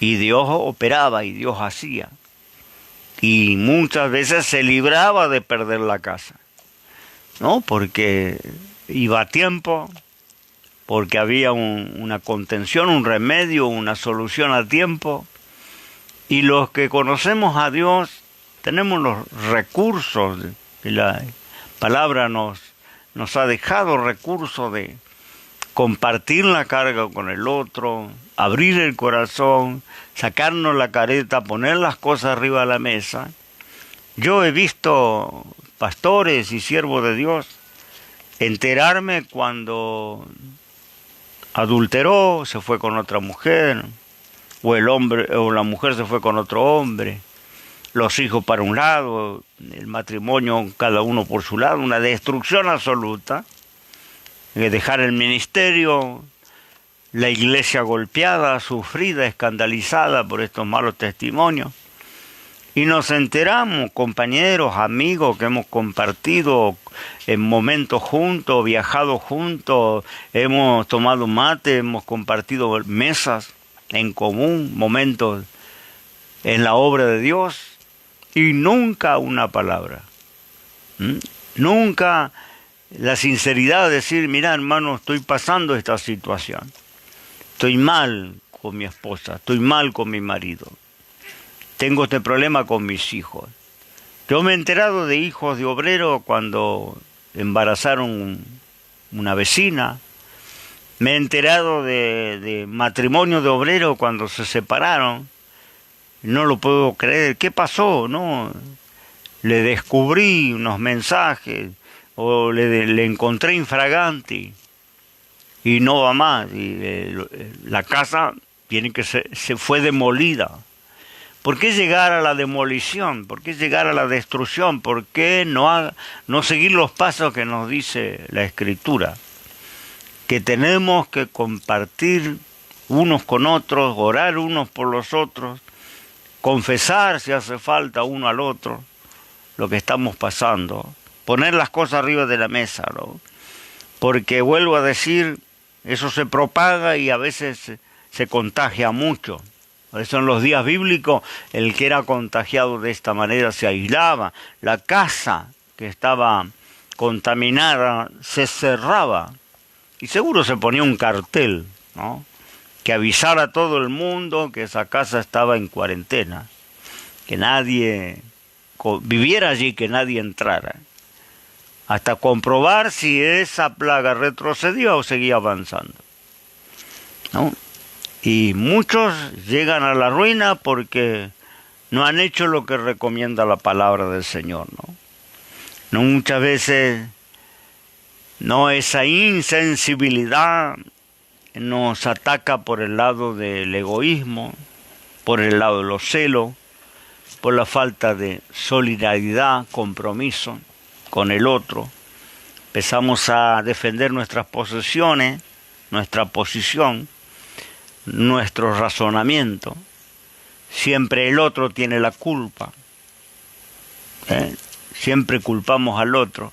Y Dios operaba y Dios hacía. Y muchas veces se libraba de perder la casa, ¿no? Porque iba a tiempo, porque había una contención, un remedio, una solución a tiempo. Y los que conocemos a Dios tenemos los recursos, la palabra nos ha dejado recursos de compartir la carga con el otro, abrir el corazón, sacarnos la careta, poner las cosas arriba de la mesa. Yo he visto pastores y siervos de Dios enterarme cuando adulteró, se fue con otra mujer, o el hombre o la mujer se fue con otro hombre, los hijos para un lado, el matrimonio cada uno por su lado, una destrucción absoluta, dejar el ministerio, la iglesia golpeada, sufrida, escandalizada por estos malos testimonios. Y nos enteramos, compañeros, amigos, que hemos compartido en momentos juntos, viajado juntos, hemos tomado mate, hemos compartido mesas en común, momentos en la obra de Dios, y nunca una palabra. Nunca la sinceridad de decir, mira hermano, estoy pasando esta situación. Estoy mal con mi esposa, estoy mal con mi marido. Tengo este problema con mis hijos. Yo me he enterado de hijos de obreros cuando embarazaron una vecina. Me he enterado de matrimonio de obreros cuando se separaron. No lo puedo creer. ¿Qué pasó? No, le descubrí unos mensajes o le encontré infraganti y no va más. Y, la casa tiene que se fue demolida. ¿Por qué llegar a la demolición? ¿Por qué llegar a la destrucción? ¿Por qué no seguir los pasos que nos dice la Escritura? Que tenemos que compartir unos con otros, orar unos por los otros, confesar si hace falta uno al otro lo que estamos pasando, poner las cosas arriba de la mesa, ¿no? Porque vuelvo a decir, eso se propaga y a veces se contagia mucho. Por eso en los días bíblicos el que era contagiado de esta manera se aislaba, la casa que estaba contaminada se cerraba y seguro se ponía un cartel, ¿no?, que avisara a todo el mundo que esa casa estaba en cuarentena, que nadie viviera allí, que nadie entrara, hasta comprobar si esa plaga retrocedía o seguía avanzando, ¿no? Y muchos llegan a la ruina porque no han hecho lo que recomienda la palabra del Señor, ¿no? No, muchas veces no, esa insensibilidad nos ataca por el lado del egoísmo, por el lado de los celos, por la falta de solidaridad, compromiso con el otro. Empezamos a defender nuestras posesiones, nuestra posición, nuestro razonamiento. Siempre el otro tiene la culpa, siempre culpamos al otro.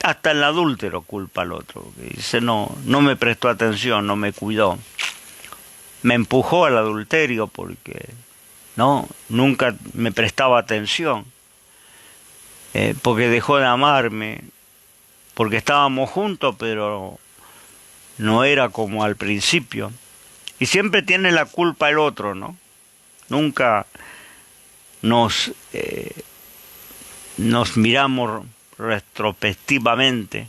Hasta el adúltero culpa al otro, que dice no me prestó atención, no me cuidó, me empujó al adulterio porque nunca me prestaba atención, porque dejó de amarme, porque estábamos juntos pero no era como al principio. Y siempre tiene la culpa el otro, ¿no? Nunca nos miramos retrospectivamente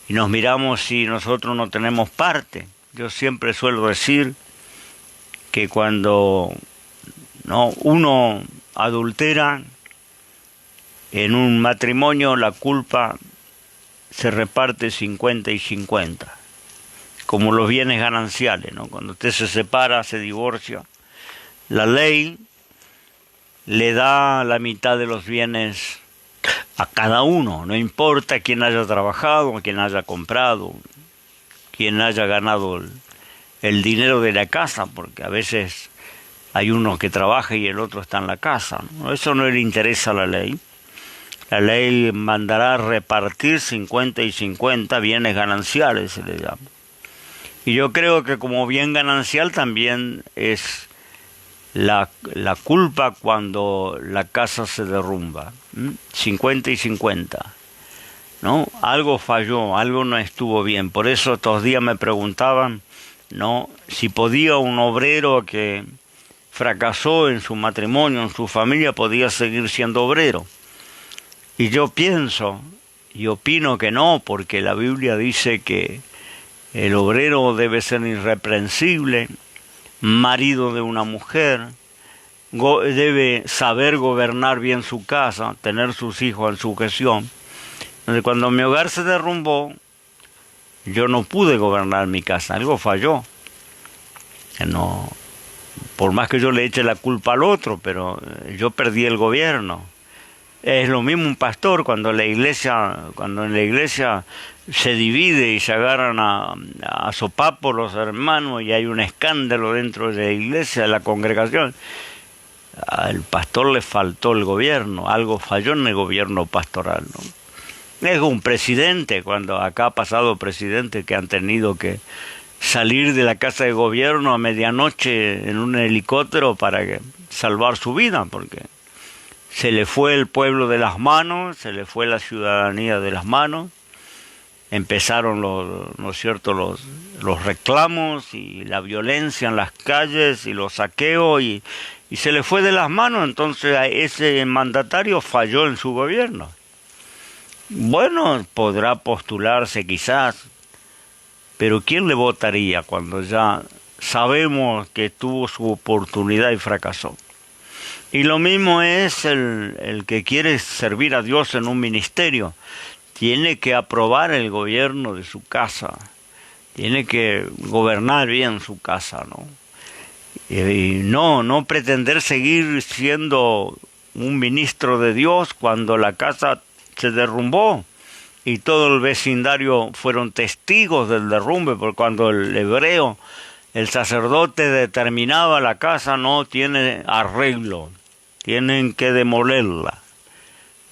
y nos miramos si nosotros no tenemos parte. Yo siempre suelo decir que cuando uno adultera en un matrimonio, la culpa se reparte 50 y 50. Como los bienes gananciales, ¿no? Cuando usted se separa, se divorcia, la ley le da la mitad de los bienes a cada uno, no importa quién haya trabajado, quién haya comprado, quién haya ganado el dinero de la casa, porque a veces hay uno que trabaja y el otro está en la casa, ¿no? Eso no le interesa a la ley. La ley mandará repartir 50 y 50 bienes gananciales, se le llama. Y yo creo que como bien ganancial también es la culpa cuando la casa se derrumba. 50 y 50. ¿No? Algo falló, algo no estuvo bien. Por eso estos días me preguntaban, ¿no?, si podía un obrero que fracasó en su matrimonio, en su familia, podía seguir siendo obrero. Y yo pienso y opino que no, porque la Biblia dice que el obrero debe ser irreprensible, marido de una mujer, debe saber gobernar bien su casa, tener sus hijos en sujeción. Entonces, cuando mi hogar se derrumbó, yo no pude gobernar mi casa, algo falló. Por más que yo le eche la culpa al otro, pero yo perdí el gobierno. Es lo mismo un pastor cuando en la iglesia se divide y se agarran a sopapos los hermanos y hay un escándalo dentro de la iglesia, de la congregación. Al pastor le faltó el gobierno, algo falló en el gobierno pastoral, ¿no? Es un presidente, cuando acá ha pasado presidentes que han tenido que salir de la casa de gobierno a medianoche en un helicóptero para salvar su vida, porque se le fue el pueblo de las manos, se le fue la ciudadanía de las manos, empezaron ¿no es cierto?, los reclamos y la violencia en las calles y los saqueos y se le fue de las manos, entonces ese mandatario falló en su gobierno. Bueno, podrá postularse quizás, pero ¿quién le votaría cuando ya sabemos que tuvo su oportunidad y fracasó? Y lo mismo es el que quiere servir a Dios en un ministerio. Tiene que aprobar el gobierno de su casa. Tiene que gobernar bien su casa, ¿no? Y no pretender seguir siendo un ministro de Dios cuando la casa se derrumbó y todo el vecindario fueron testigos del derrumbe, porque cuando el hebreo, el sacerdote determinaba la casa no tiene arreglo, tienen que demolerla.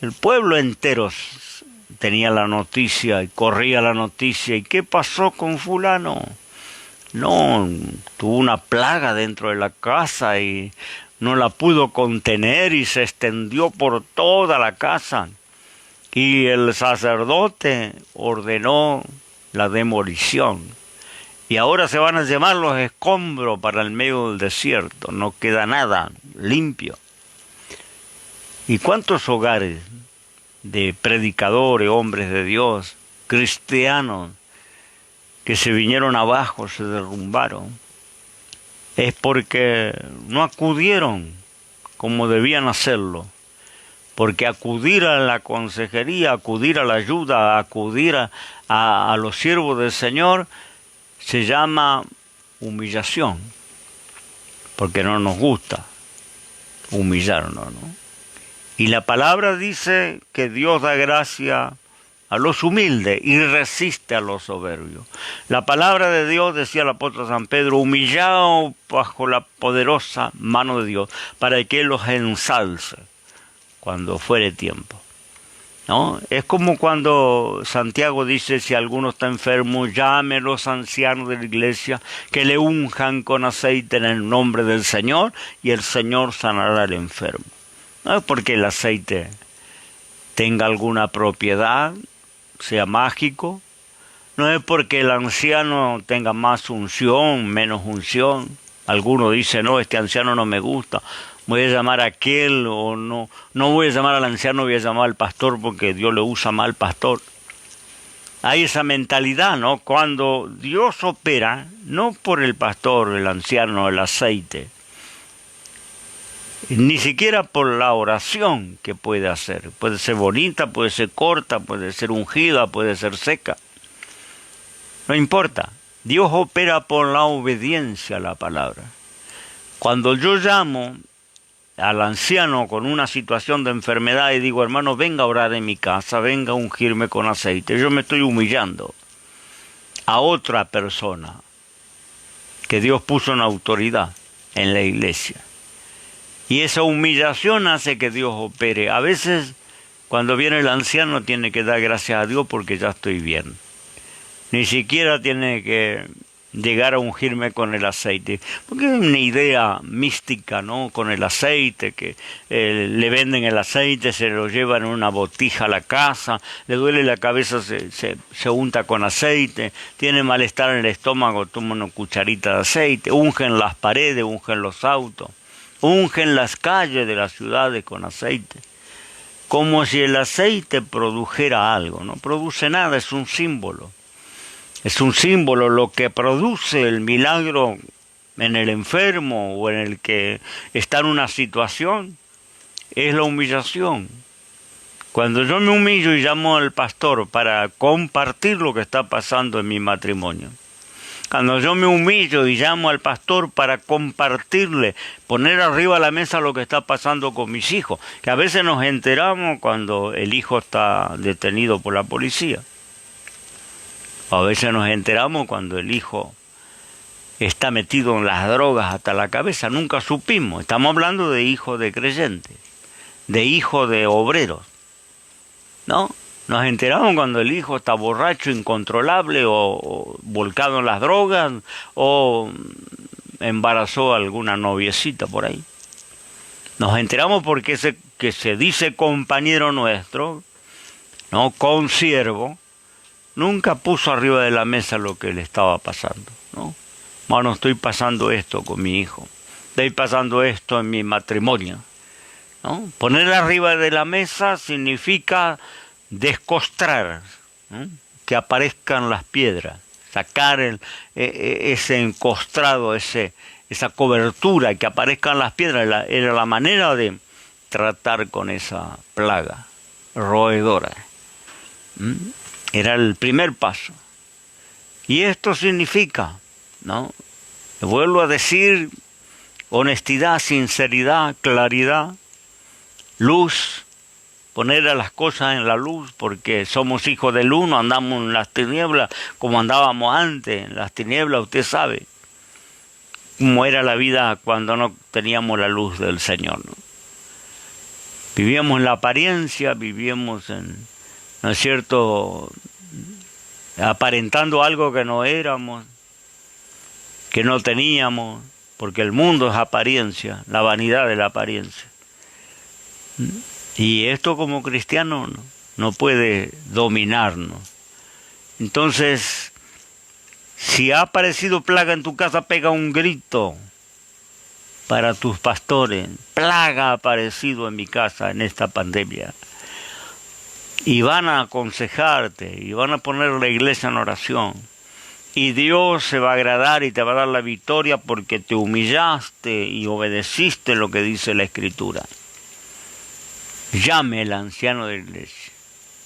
El pueblo entero tenía la noticia y corría la noticia. ¿Y qué pasó con fulano? No, tuvo una plaga dentro de la casa y no la pudo contener y se extendió por toda la casa. Y el sacerdote ordenó la demolición. Y ahora se van a llevar los escombros para el medio del desierto. No queda nada limpio. ¿Y cuántos hogares de predicadores, hombres de Dios, cristianos, que se vinieron abajo, se derrumbaron? Es porque no acudieron como debían hacerlo. Porque acudir a la consejería, acudir a la ayuda, acudir a los siervos del Señor, se llama humillación. Porque no nos gusta humillarnos, ¿no? Y la palabra dice que Dios da gracia a los humildes y resiste a los soberbios. La palabra de Dios, decía el apóstol San Pedro, humillado bajo la poderosa mano de Dios, para que Él los ensalce cuando fuere tiempo, ¿no? Es como cuando Santiago dice, si alguno está enfermo, llame a los ancianos de la iglesia, que le unjan con aceite en el nombre del Señor, y el Señor sanará al enfermo. No es porque el aceite tenga alguna propiedad, sea mágico, no es porque el anciano tenga más unción, menos unción. Alguno dice, no, este anciano no me gusta, voy a llamar a aquel, o no voy a llamar al anciano, voy a llamar al pastor porque Dios le usa mal pastor. Hay esa mentalidad, ¿no? Cuando Dios opera, no por el pastor, el anciano, el aceite, ni siquiera por la oración que puede hacer. Puede ser bonita, puede ser corta, puede ser ungida, puede ser seca. No importa. Dios opera por la obediencia a la palabra. Cuando yo llamo al anciano con una situación de enfermedad y digo, hermano, venga a orar en mi casa, venga a ungirme con aceite, yo me estoy humillando a otra persona que Dios puso en autoridad en la iglesia. Y esa humillación hace que Dios opere. A veces, cuando viene el anciano, tiene que dar gracias a Dios porque ya estoy bien. Ni siquiera tiene que llegar a ungirme con el aceite. Porque es una idea mística, ¿no? Con el aceite, que le venden el aceite, se lo llevan en una botija a la casa, le duele la cabeza, se unta con aceite, tiene malestar en el estómago, toma una cucharita de aceite, ungen las paredes, ungen los autos. Ungen las calles de las ciudades con aceite, como si el aceite produjera algo. No produce nada, es un símbolo. Es un símbolo. Lo que produce el milagro en el enfermo o en el que está en una situación es la humillación. Cuando yo me humillo y llamo al pastor para compartir lo que está pasando en mi matrimonio, cuando yo me humillo y llamo al pastor para compartirle, poner arriba de la mesa lo que está pasando con mis hijos, que a veces nos enteramos cuando el hijo está detenido por la policía. A veces nos enteramos cuando el hijo está metido en las drogas hasta la cabeza, nunca supimos. Estamos hablando de hijos de creyentes, de hijos de obreros, ¿no? Nos enteramos cuando el hijo está borracho, incontrolable, o volcado en las drogas, o embarazó a alguna noviecita por ahí. Nos enteramos porque ese que se dice compañero nuestro, ¿no?, consiervo, nunca puso arriba de la mesa lo que le estaba pasando, ¿no? Bueno, estoy pasando esto con mi hijo, estoy pasando esto en mi matrimonio, ¿no? Poner arriba de la mesa significa descostrar, ¿no?, que aparezcan las piedras, sacar ese encostrado, esa cobertura, que aparezcan las piedras, era la manera de tratar con esa plaga roedora. Era el primer paso. Y esto significa, ¿no?, vuelvo a decir, honestidad, sinceridad, claridad, luz, poner a las cosas en la luz, porque somos hijos del uno, andamos en las tinieblas como andábamos antes, en las tinieblas. Usted sabe cómo era la vida cuando no teníamos la luz del Señor, ¿no? Vivíamos en la apariencia, vivíamos ¿no es cierto?, aparentando algo que no éramos, que no teníamos, porque el mundo es apariencia, la vanidad de la apariencia. Y esto como cristiano no puede dominarnos. Entonces, si ha aparecido plaga en tu casa, pega un grito para tus pastores. Plaga ha aparecido en mi casa en esta pandemia. Y van a aconsejarte, y van a poner la iglesia en oración. Y Dios se va a agradar y te va a dar la victoria porque te humillaste y obedeciste lo que dice la Escritura. Llame el anciano de la iglesia.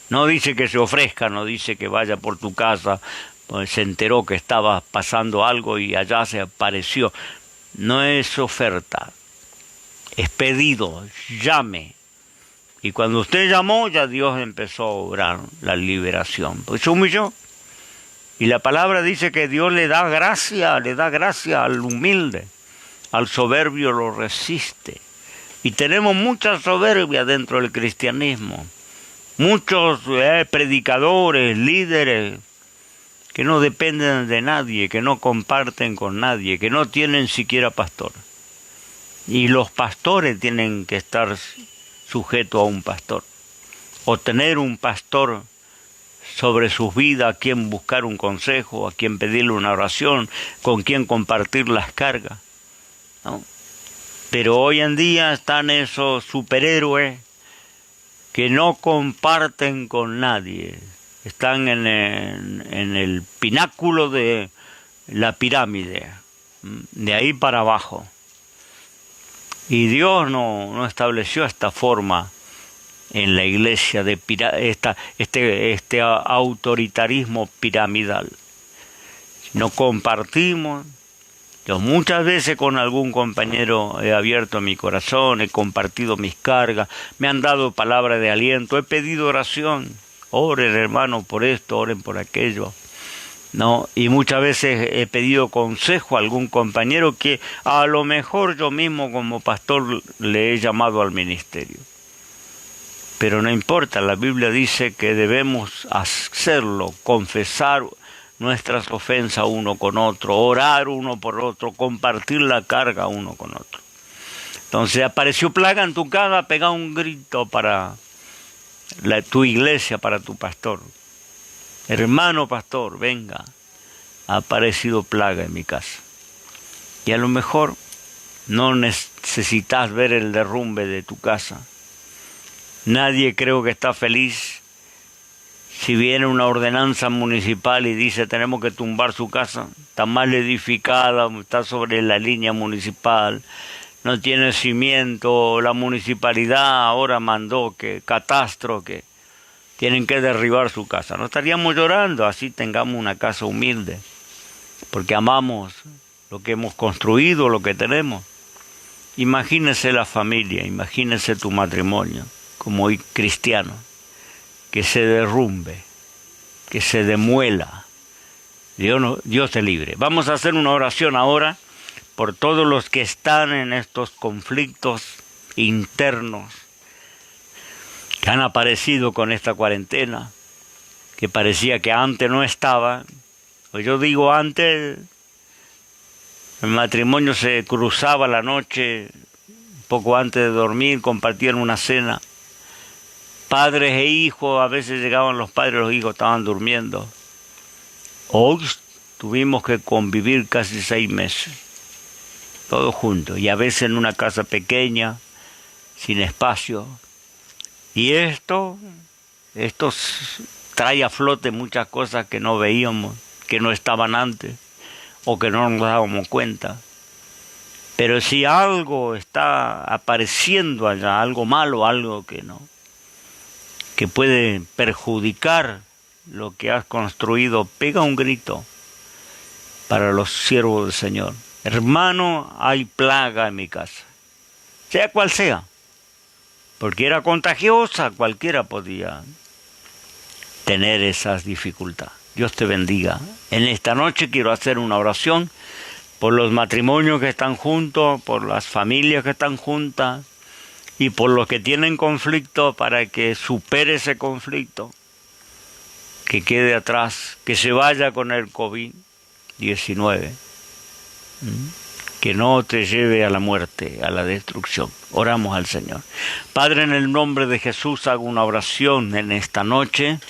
No dice que se ofrezca, no dice que vaya por tu casa, pues se enteró que estaba pasando algo y allá se apareció. No es oferta, es pedido. Llame. Y cuando usted llamó, ya Dios empezó a obrar la liberación. Pues se humilló. Y la palabra dice que Dios le da gracia al humilde, al soberbio lo resiste. Y tenemos mucha soberbia dentro del cristianismo. Muchos predicadores, líderes, que no dependen de nadie, que no comparten con nadie, que no tienen siquiera pastor. Y los pastores tienen que estar sujetos a un pastor, o tener un pastor sobre sus vidas, a quien buscar un consejo, a quien pedirle una oración, con quien compartir las cargas, ¿no? Pero hoy en día están esos superhéroes que no comparten con nadie, están en el pináculo de la pirámide, de ahí para abajo. Y Dios no estableció esta forma en la iglesia de este autoritarismo piramidal. No compartimos. Yo muchas veces con algún compañero he abierto mi corazón, he compartido mis cargas, me han dado palabras de aliento, he pedido oración. Oren, hermano, por esto, oren por aquello, ¿no? Y muchas veces he pedido consejo a algún compañero que a lo mejor yo mismo como pastor le he llamado al ministerio. Pero no importa, la Biblia dice que debemos hacerlo, confesar nuestras ofensas uno con otro, orar uno por otro, compartir la carga uno con otro. Entonces apareció plaga en tu casa, pega un grito para tu iglesia, para tu pastor. Hermano pastor, venga, ha aparecido plaga en mi casa. Y a lo mejor no necesitas ver el derrumbe de tu casa. Nadie creo que está feliz si viene una ordenanza municipal y dice tenemos que tumbar su casa, está mal edificada, está sobre la línea municipal, no tiene cimiento, la municipalidad ahora mandó que catastro, que tienen que derribar su casa. No estaríamos llorando, así tengamos una casa humilde, porque amamos lo que hemos construido, lo que tenemos. Imagínese la familia, imagínese tu matrimonio como cristiano, que se derrumbe, que se demuela, Dios te libre. Vamos a hacer una oración ahora por todos los que están en estos conflictos internos que han aparecido con esta cuarentena, que parecía que antes no estaba. Pues yo digo, antes el matrimonio se cruzaba la noche, poco antes de dormir, compartían una cena. Padres e hijos, a veces llegaban los padres, los hijos estaban durmiendo. Hoy tuvimos que convivir casi 6 meses, todos juntos, y a veces en una casa pequeña, sin espacio. Y esto trae a flote muchas cosas que no veíamos, que no estaban antes, o que no nos dábamos cuenta. Pero si algo está apareciendo allá, algo malo, algo que no, que puede perjudicar lo que has construido, pega un grito para los siervos del Señor. Hermano, hay plaga en mi casa, sea cual sea, porque era contagiosa, cualquiera podía tener esas dificultades. Dios te bendiga. En esta noche quiero hacer una oración por los matrimonios que están juntos, por las familias que están juntas y por los que tienen conflicto, para que supere ese conflicto, que quede atrás, que se vaya con el COVID-19, que no te lleve a la muerte, a la destrucción. Oramos al Señor. Padre, en el nombre de Jesús hago una oración en esta noche,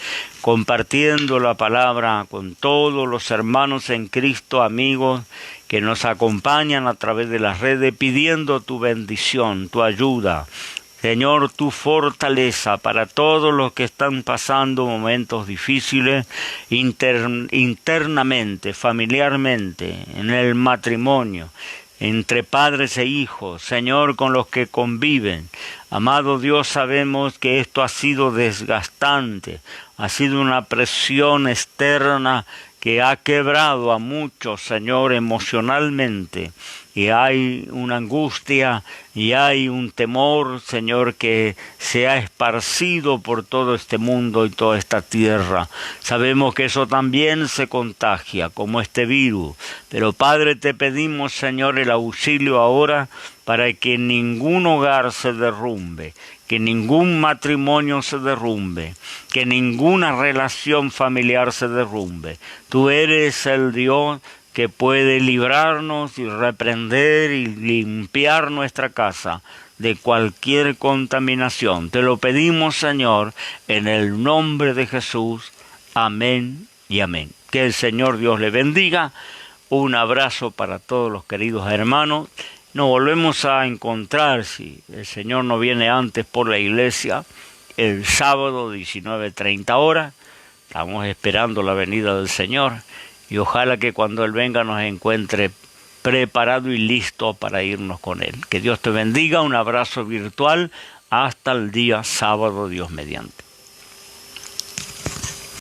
compartiendo la palabra con todos los hermanos en Cristo, amigos que nos acompañan a través de las redes, pidiendo tu bendición, tu ayuda. Señor, tu fortaleza para todos los que están pasando momentos difíciles internamente, familiarmente, en el matrimonio, entre padres e hijos, Señor, con los que conviven. Amado Dios, sabemos que esto ha sido desgastante, ha sido una presión externa que ha quebrado a muchos, Señor, emocionalmente. Y hay una angustia y hay un temor, Señor, que se ha esparcido por todo este mundo y toda esta tierra. Sabemos que eso también se contagia, como este virus. Pero, Padre, te pedimos, Señor, el auxilio ahora para que ningún hogar se derrumbe, que ningún matrimonio se derrumbe, que ninguna relación familiar se derrumbe. Tú eres el Dios que puede librarnos y reprender y limpiar nuestra casa de cualquier contaminación. Te lo pedimos, Señor, en el nombre de Jesús. Amén y amén. Que el Señor Dios le bendiga. Un abrazo para todos los queridos hermanos. Nos volvemos a encontrar, si el Señor no viene antes, por la iglesia, el sábado 19:30 horas. Estamos esperando la venida del Señor. Y ojalá que cuando Él venga nos encuentre preparado y listo para irnos con Él. Que Dios te bendiga. Un abrazo virtual. Hasta el día sábado, Dios mediante.